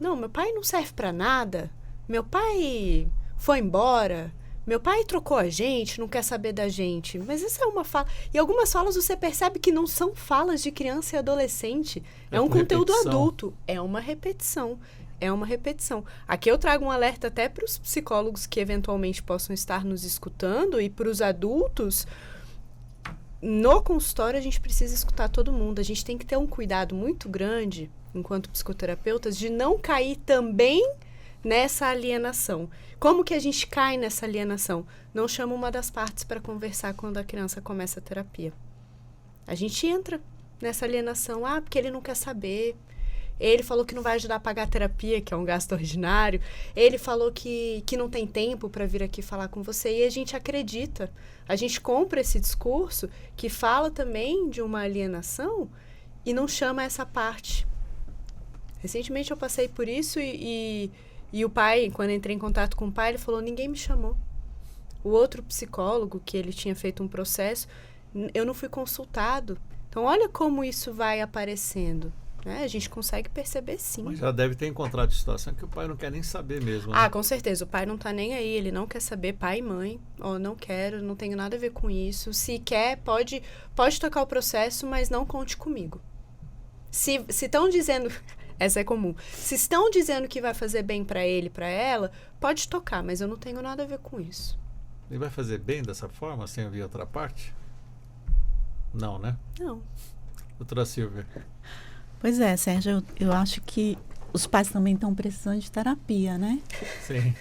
Não, meu pai não serve para nada, meu pai foi embora, Meu pai trocou a gente, não quer saber da gente. Mas essa é uma fala. E algumas falas você percebe que não são falas de criança e adolescente. É um conteúdo adulto. É uma repetição. É uma repetição. Aqui eu trago um alerta até para os psicólogos que eventualmente possam estar nos escutando e para os adultos. No consultório, a gente precisa escutar todo mundo. A gente tem que ter um cuidado muito grande, enquanto psicoterapeutas, de não cair também nessa alienação. Como que a gente cai nessa alienação? Não chama uma das partes para conversar quando a criança começa a terapia. A gente entra nessa alienação. Ah, porque ele não quer saber. Ele falou que não vai ajudar a pagar a terapia, que é um gasto ordinário. Ele falou que não tem tempo para vir aqui falar com você. E a gente acredita. A gente compra esse discurso que fala também de uma alienação e não chama essa parte. Recentemente eu passei por isso e o pai, quando entrei em contato com o pai, ele falou, ninguém me chamou. O outro psicólogo, que ele tinha feito um processo, eu não fui consultado. Então, olha como isso vai aparecendo. Né? A gente consegue perceber sim. Mas já deve ter encontrado situação que o pai não quer nem saber mesmo. Né? Ah, com certeza. O pai não tá nem aí. Ele não quer saber, pai e mãe. Não quero, não tenho nada a ver com isso. Se quer, pode tocar o processo, mas não conte comigo. Se estão dizendo... Essa é comum. Se estão dizendo que vai fazer bem para ele, para ela, pode tocar, mas eu não tenho nada a ver com isso. Ele vai fazer bem dessa forma, sem ouvir outra parte? Não, né? Não. Doutora Silvia. Pois é, Sérgio, eu acho que os pais também estão precisando de terapia, né? Sim.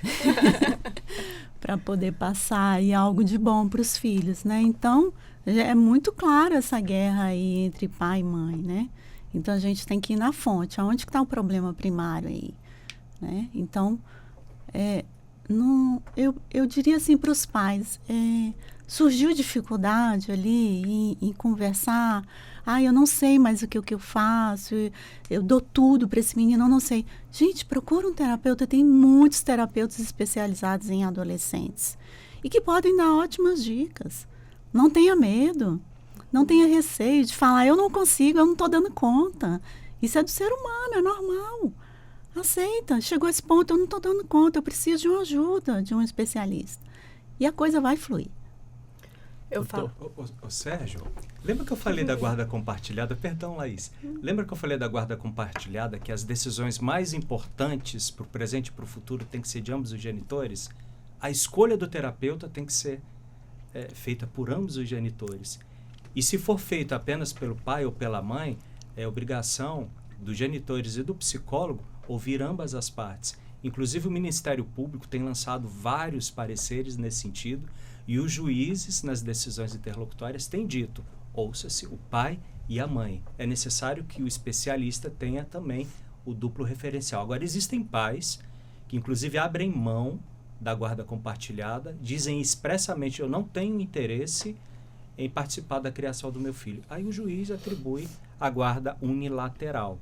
Para poder passar aí algo de bom para os filhos, né? Então, é muito clara essa guerra aí entre pai e mãe, né? Então, a gente tem que ir na fonte. Aonde que está o problema primário aí? Né? Então, eu diria assim para os pais, surgiu dificuldade ali em conversar. Eu não sei mais o que eu faço, eu dou tudo para esse menino, eu não sei. Gente, procura um terapeuta, tem muitos terapeutas especializados em adolescentes e que podem dar ótimas dicas. Não tenha medo. Não tenha receio de falar, eu não consigo, eu não estou dando conta. Isso é do ser humano, é normal. Aceita, chegou a esse ponto, eu não estou dando conta, eu preciso de uma ajuda, de um especialista. E a coisa vai fluir. Eu falo. Ô, Sérgio, lembra que eu falei da guarda compartilhada? Perdão, Laís. Lembra que eu falei da guarda compartilhada, que as decisões mais importantes para o presente e para o futuro tem que ser de ambos os genitores? A escolha do terapeuta tem que ser feita por ambos os genitores. E se for feito apenas pelo pai ou pela mãe, é obrigação dos genitores e do psicólogo ouvir ambas as partes. Inclusive o Ministério Público tem lançado vários pareceres nesse sentido e os juízes nas decisões interlocutórias têm dito, ouça-se o pai e a mãe. É necessário que o especialista tenha também o duplo referencial. Agora, existem pais que inclusive abrem mão da guarda compartilhada, dizem expressamente, eu não tenho interesse em participar da criação do meu filho. Aí o juiz atribui a guarda unilateral.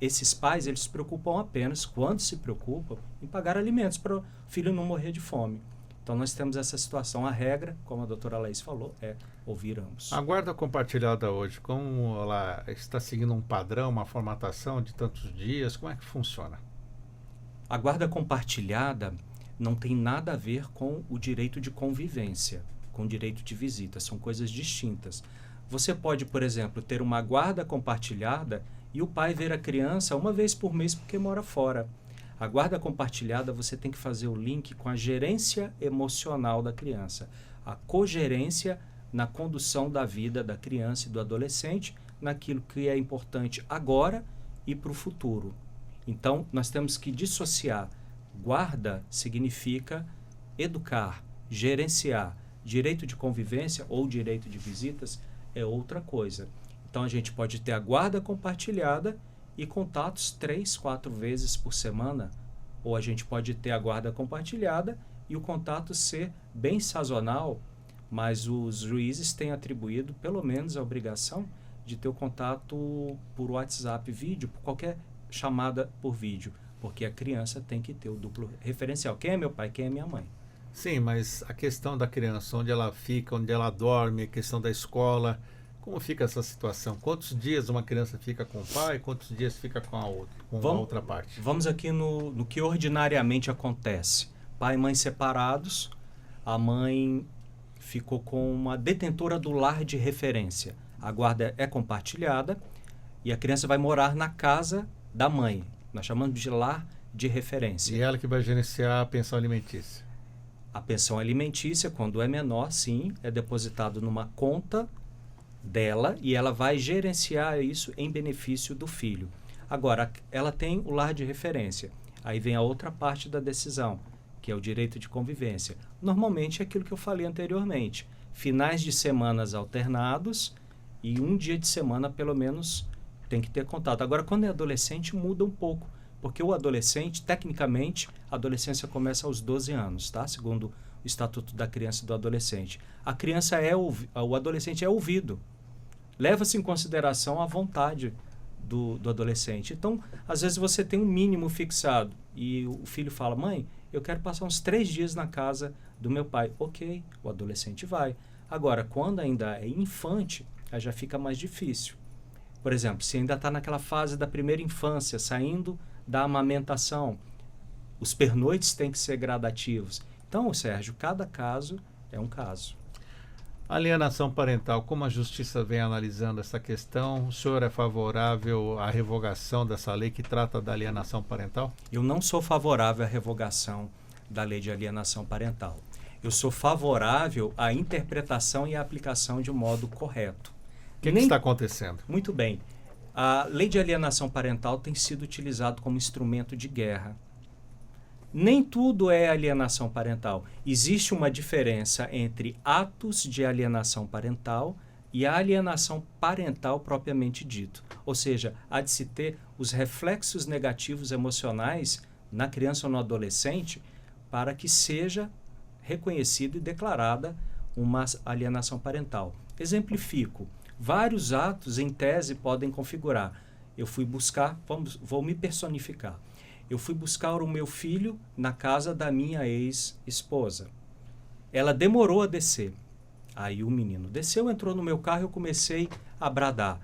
Esses pais, eles se preocupam apenas, quando se preocupam, em pagar alimentos para o filho não morrer de fome. Então, nós temos essa situação. A regra, como a doutora Laís falou, é ouvir ambos. A guarda compartilhada hoje, como ela está seguindo um padrão, uma formatação de tantos dias, como é que funciona? A guarda compartilhada não tem nada a ver com o direito de convivência, com o direito de visita, são coisas distintas. Você pode, por exemplo, ter uma guarda compartilhada e o pai ver a criança uma vez por mês porque mora fora. A guarda compartilhada, você tem que fazer o link com a gerência emocional da criança, a cogerência na condução da vida da criança e do adolescente, naquilo que é importante agora e para o futuro. Então, nós temos que dissociar. Guarda significa educar, gerenciar. Direito de convivência ou direito de visitas é outra coisa. Então, a gente pode ter a guarda compartilhada e contatos 3, 4 vezes por semana, ou a gente pode ter a guarda compartilhada e o contato ser bem sazonal, mas os juízes têm atribuído pelo menos a obrigação de ter o contato por WhatsApp, vídeo, por qualquer chamada por vídeo, porque a criança tem que ter o duplo referencial. Quem é meu pai, quem é minha mãe? Sim, mas a questão da criança, onde ela fica, onde ela dorme, a questão da escola, como fica essa situação? Quantos dias uma criança fica com o pai, quantos dias fica com a outra parte? Vamos aqui no que ordinariamente acontece. Pai e mãe separados, a mãe ficou com uma detentora do lar de referência. A guarda é compartilhada e a criança vai morar na casa da mãe. Nós chamamos de lar de referência. E ela que vai gerenciar a pensão alimentícia. A pensão alimentícia, quando é menor, sim, é depositado numa conta dela e ela vai gerenciar isso em benefício do filho. Agora, ela tem o lar de referência. Aí vem a outra parte da decisão, que é o direito de convivência. Normalmente é aquilo que eu falei anteriormente. Finais de semanas alternados e um dia de semana, pelo menos, tem que ter contato. Agora, quando é adolescente, muda um pouco. Porque o adolescente, tecnicamente, a adolescência começa aos 12 anos, tá? Segundo o Estatuto da Criança e do Adolescente. A criança o adolescente é ouvido. Leva-se em consideração a vontade do adolescente. Então, às vezes você tem um mínimo fixado e o filho fala, mãe, eu quero passar uns 3 dias na casa do meu pai. Ok, o adolescente vai. Agora, quando ainda é infante, aí já fica mais difícil. Por exemplo, se ainda está naquela fase da primeira infância, saindo da amamentação, os pernoites têm que ser gradativos. Então, Sérgio, cada caso é um caso. Alienação parental, como a Justiça vem analisando essa questão? O senhor é favorável à revogação dessa lei que trata da alienação parental? Eu não sou favorável à revogação da lei de alienação parental. Eu sou favorável à interpretação e à aplicação de um modo correto. O que está acontecendo? Muito bem. A lei de alienação parental tem sido utilizada como instrumento de guerra. Nem tudo é alienação parental. Existe uma diferença entre atos de alienação parental e a alienação parental propriamente dito. Ou seja, há de se ter os reflexos negativos emocionais na criança ou no adolescente para que seja reconhecida e declarada uma alienação parental. Exemplifico. Vários atos, em tese, podem configurar. Eu fui buscar, vou me personificar. Eu fui buscar o meu filho na casa da minha ex-esposa. Ela demorou a descer. Aí o menino desceu, entrou no meu carro e eu comecei a bradar.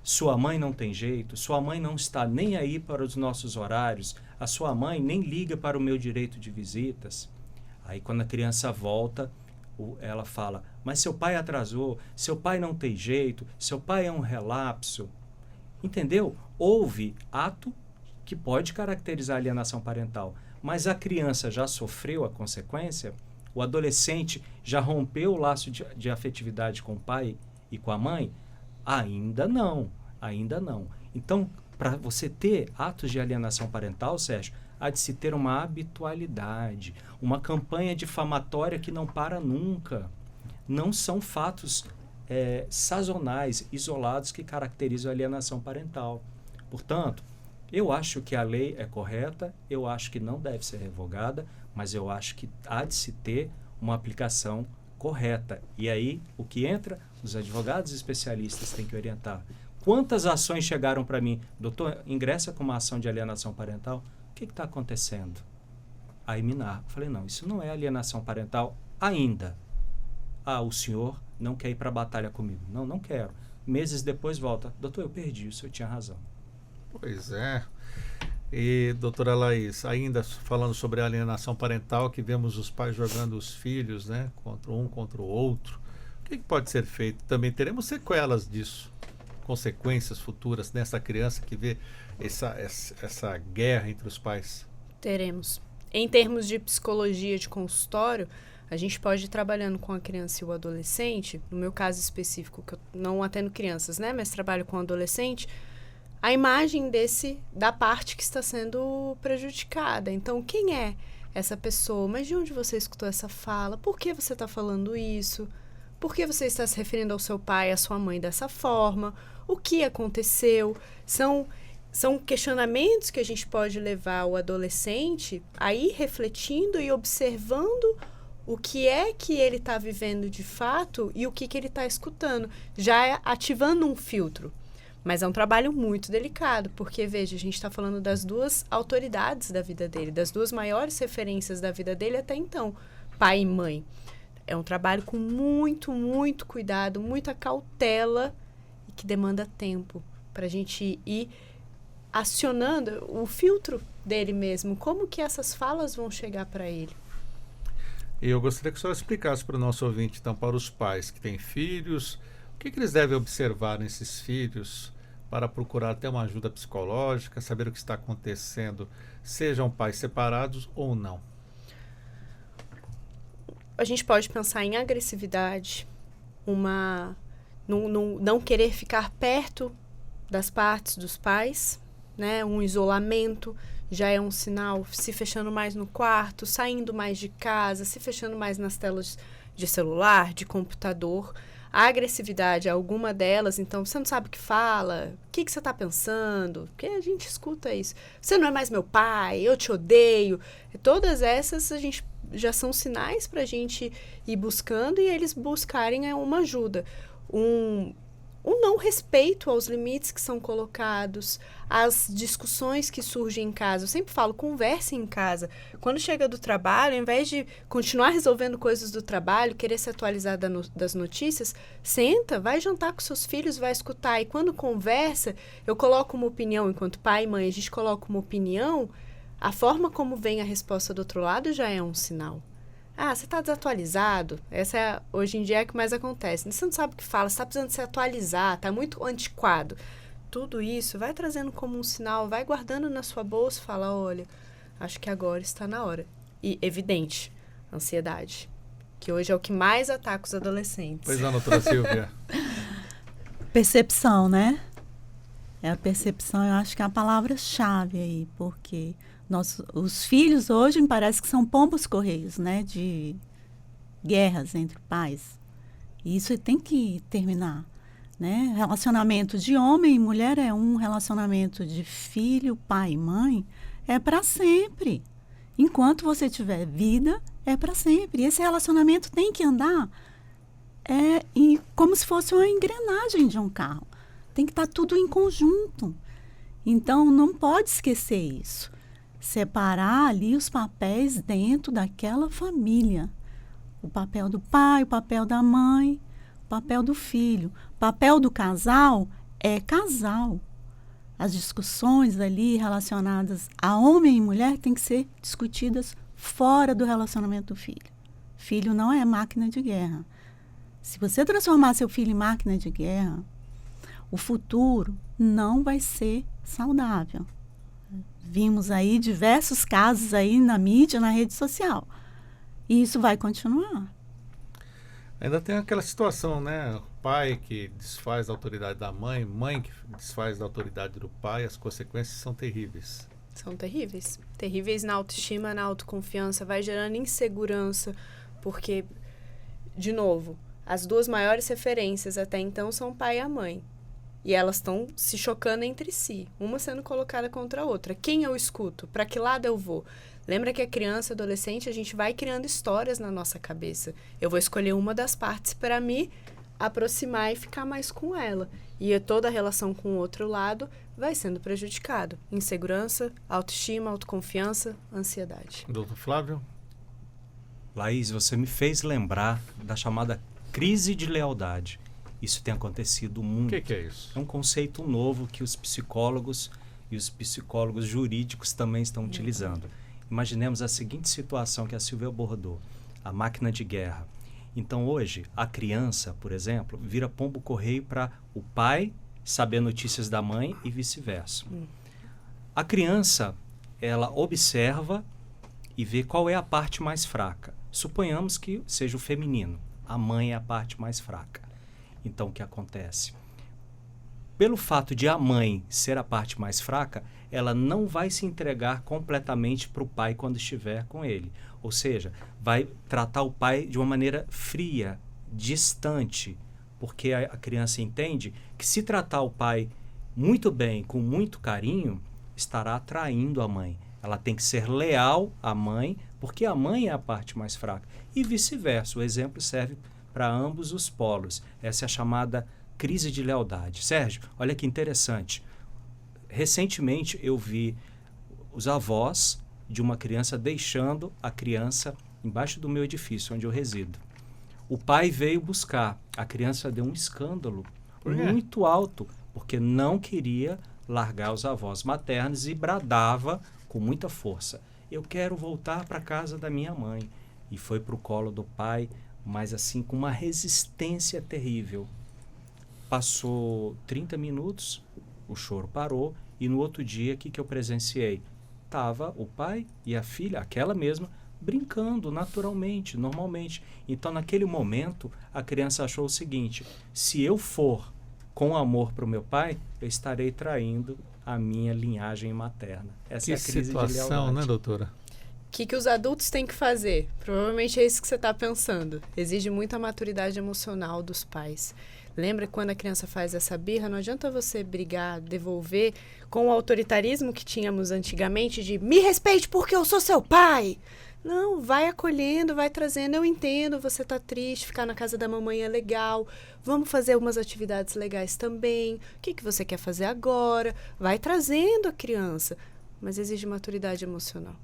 Sua mãe não tem jeito, sua mãe não está nem aí para os nossos horários, a sua mãe nem liga para o meu direito de visitas. Aí quando a criança volta, ela fala, mas seu pai atrasou, seu pai não tem jeito, seu pai é um relapso. Entendeu? Houve ato que pode caracterizar a alienação parental, mas a criança já sofreu a consequência, o adolescente já rompeu o laço de afetividade com o pai e com a mãe? Ainda não, ainda não. Então, para você ter atos de alienação parental, Sérgio, há de se ter uma habitualidade, uma campanha difamatória que não para nunca. Não são fatos sazonais, isolados, que caracterizam a alienação parental. Portanto, eu acho que a lei é correta, eu acho que não deve ser revogada, mas eu acho que há de se ter uma aplicação correta. E aí, o que entra, os advogados especialistas têm que orientar. Quantas ações chegaram para mim? Doutor, ingressa com uma ação de alienação parental? O que está acontecendo? Aí me narra. Falei, não, isso não é alienação parental ainda. Ah, o senhor não quer ir para a batalha comigo. Não, não quero. Meses depois volta. Doutor, eu perdi, o senhor tinha razão. Pois é. E, doutora Laís, ainda falando sobre a alienação parental, que vemos os pais jogando os filhos, né, contra o outro. O que pode ser feito? Também teremos sequelas disso, consequências futuras nessa criança que vê essa guerra entre os pais? Teremos. Em termos de psicologia de consultório, a gente pode ir trabalhando com a criança e o adolescente. No meu caso específico, que eu não atendo crianças, né, mas trabalho com adolescente, a imagem da parte que está sendo prejudicada. Então, quem é essa pessoa? Mas de onde você escutou essa fala? Por que você está falando isso? Por que você está se referindo ao seu pai, à sua mãe dessa forma? O que aconteceu? São questionamentos que a gente pode levar o adolescente a ir refletindo e observando o que é que ele está vivendo de fato e o que ele está escutando, já ativando um filtro. Mas é um trabalho muito delicado, porque, veja, a gente está falando das duas autoridades da vida dele, das duas maiores referências da vida dele até então, pai e mãe. É um trabalho com muito, muito cuidado, muita cautela e que demanda tempo para a gente ir acionando o filtro dele mesmo. Como que essas falas vão chegar para ele? E eu gostaria que o senhor explicasse para o nosso ouvinte, então, para os pais que têm filhos, o que eles devem observar nesses filhos para procurar até uma ajuda psicológica, saber o que está acontecendo, sejam pais separados ou não. A gente pode pensar em agressividade, não querer ficar perto das partes dos pais, né? Um isolamento já é um sinal, se fechando mais no quarto, saindo mais de casa, se fechando mais nas telas de celular, de computador. A agressividade é alguma delas, então você não sabe o que fala, o que você está pensando, porque a gente escuta isso. Você não é mais meu pai, eu te odeio. E todas essas a gente já são sinais para a gente ir buscando e eles buscarem uma ajuda. Um não respeito aos limites que são colocados, às discussões que surgem em casa. Eu sempre falo, converse em casa. Quando chega do trabalho, ao invés de continuar resolvendo coisas do trabalho, querer se atualizar das notícias, senta, vai jantar com seus filhos, vai escutar. E quando conversa, eu coloco uma opinião, enquanto pai e mãe, a gente coloca uma opinião, a forma como vem a resposta do outro lado já é um sinal. Ah, você está desatualizado? Essa hoje em dia é a que mais acontece. Você não sabe o que fala, você está precisando se atualizar, está muito antiquado. Tudo isso vai trazendo como um sinal, vai guardando na sua bolsa e fala, olha, acho que agora está na hora. E evidente, ansiedade, que hoje é o que mais ataca os adolescentes. Pois é, doutora Silvia. Percepção, né? É a percepção, eu acho que é a palavra-chave aí, porque os filhos hoje me parece que são pombos correios, né? De guerras entre pais. E isso tem que terminar, né? Relacionamento de homem e mulher é um, relacionamento de filho, pai e mãe é para sempre. Enquanto você tiver vida, é para sempre. E esse relacionamento tem que andar como se fosse uma engrenagem de um carro. Tem que estar tudo em conjunto. Então, não pode esquecer isso. Separar ali os papéis dentro daquela família. O papel do pai, o papel da mãe, o papel do filho. O papel do casal é casal. As discussões ali relacionadas a homem e mulher têm que ser discutidas fora do relacionamento do filho. Filho não é máquina de guerra. Se você transformar seu filho em máquina de guerra, o futuro não vai ser saudável. Vimos aí diversos casos aí na mídia, na rede social. E isso vai continuar. Ainda tem aquela situação, né? Pai que desfaz a autoridade da mãe, mãe que desfaz a autoridade do pai, as consequências são terríveis. São terríveis. Terríveis na autoestima, na autoconfiança, vai gerando insegurança, porque, de novo, as duas maiores referências até então são o pai e a mãe. E elas estão se chocando entre si, uma sendo colocada contra a outra. Quem eu escuto? Para que lado eu vou? Lembra que a criança, adolescente, a gente vai criando histórias na nossa cabeça. Eu vou escolher uma das partes para me aproximar e ficar mais com ela. E toda a relação com o outro lado vai sendo prejudicado. Insegurança, autoestima, autoconfiança, ansiedade. Doutor Flávio? Laís, você me fez lembrar da chamada crise de lealdade. Isso tem acontecido muito. O que é isso? É um conceito novo que os psicólogos e os psicólogos jurídicos também estão utilizando. Imaginemos a seguinte situação que a Silvia abordou, a máquina de guerra. Então hoje, a criança, por exemplo, vira pombo-correio para o pai saber notícias da mãe e vice-versa. A criança, ela observa e vê qual é a parte mais fraca. Suponhamos que seja o feminino. A mãe é a parte mais fraca. Então, o que acontece? Pelo fato de a mãe ser a parte mais fraca, ela não vai se entregar completamente para o pai quando estiver com ele. Ou seja, vai tratar o pai de uma maneira fria, distante, porque a criança entende que se tratar o pai muito bem, com muito carinho, estará atraindo a mãe. Ela tem que ser leal à mãe, porque a mãe é a parte mais fraca. E vice-versa, o exemplo serve para ambos os polos. Essa é a chamada crise de lealdade. Sérgio, olha que interessante. Recentemente eu vi os avós de uma criança deixando a criança embaixo do meu edifício, onde eu resido. O pai veio buscar. A criança deu um escândalo muito alto, porque não queria largar os avós maternos e bradava com muita força: eu quero voltar para a casa da minha mãe. e foi para o colo do pai, mas assim com uma resistência terrível. Passou 30 minutos, o choro parou, e no outro dia, o que eu presenciei? Tava o pai e a filha, aquela mesma, brincando naturalmente, normalmente. Então, naquele momento, a criança achou o seguinte: se eu for com amor para o meu pai, eu estarei traindo a minha linhagem materna. Essa é a crise de situação, lealdade. né, doutora? O que os adultos têm que fazer? Provavelmente é isso que você está pensando. Exige muita maturidade emocional dos pais. Lembra que quando a criança faz essa birra, não adianta você brigar, devolver com o autoritarismo que tínhamos antigamente de me respeite porque eu sou seu pai. Não, vai acolhendo, vai trazendo. Eu entendo, você está triste, ficar na casa da mamãe é legal. Vamos fazer umas atividades legais também. O que você quer fazer agora? Vai trazendo a criança, mas exige maturidade emocional.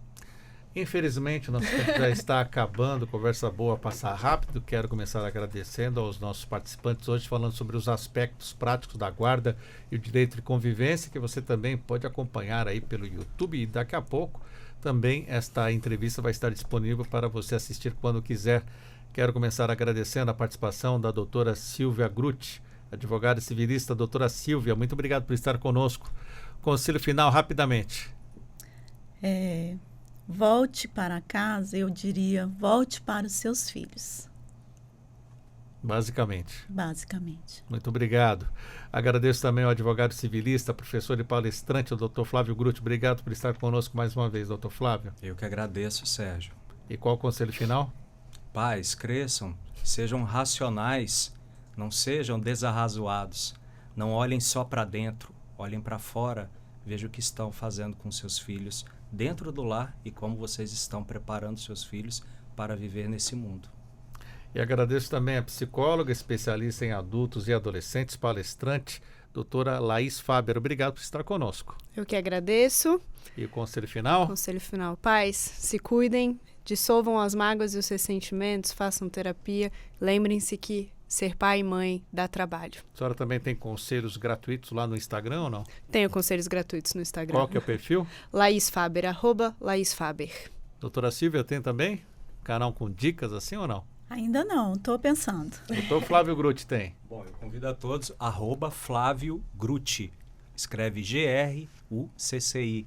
Infelizmente, o nosso tempo já está acabando. Conversa boa, passar rápido. Quero começar agradecendo aos nossos participantes hoje, falando sobre os aspectos práticos da guarda e o direito de convivência, que você também pode acompanhar aí pelo YouTube. E daqui a pouco também esta entrevista vai estar disponível para você assistir quando quiser. Quero começar agradecendo a participação da doutora Silvia Grutti, advogada civilista. Doutora Silvia, muito obrigado por estar conosco. Conselho final, rapidamente. Volte para casa, eu diria, volte para os seus filhos. Basicamente. Muito obrigado. Agradeço também ao advogado civilista, professor e palestrante, o Dr. Flávio Grutti. Obrigado por estar conosco mais uma vez, Dr. Flávio. Eu que agradeço, Sérgio. E qual o conselho final? Pais, cresçam, sejam racionais, não sejam desarrazoados. Não olhem só para dentro, olhem para fora. Vejam o que estão fazendo com seus filhos dentro do lar e como vocês estão preparando seus filhos para viver nesse mundo. E agradeço também a psicóloga, especialista em adultos e adolescentes, palestrante, doutora Laís Faber. Obrigado por estar conosco. Eu que agradeço. E o conselho final? Conselho final. Pais, se cuidem, dissolvam as mágoas e os ressentimentos, façam terapia. Lembrem-se que ser pai e mãe dá trabalho. A senhora também tem conselhos gratuitos lá no Instagram ou não? Tenho conselhos gratuitos no Instagram. Qual que é o perfil? Laís Faber, @LaísFaber. Doutora Silvia tem também? Canal com dicas assim ou não? Ainda não, estou pensando. Doutor Flávio Grutti tem? Bom, eu convido a todos, @Flávio Grutti. Escreve Grucci.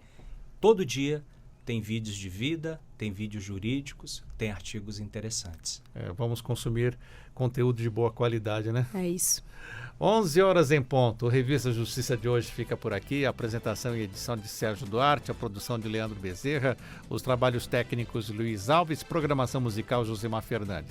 Todo dia tem vídeos de vida, tem vídeos jurídicos, tem artigos interessantes. Vamos consumir conteúdo de boa qualidade, né? É isso. 11 horas em ponto. O Revista Justiça de hoje fica por aqui. A apresentação e edição de Sérgio Duarte, a produção de Leandro Bezerra, os trabalhos técnicos de Luiz Alves, programação musical Josemar Fernandes.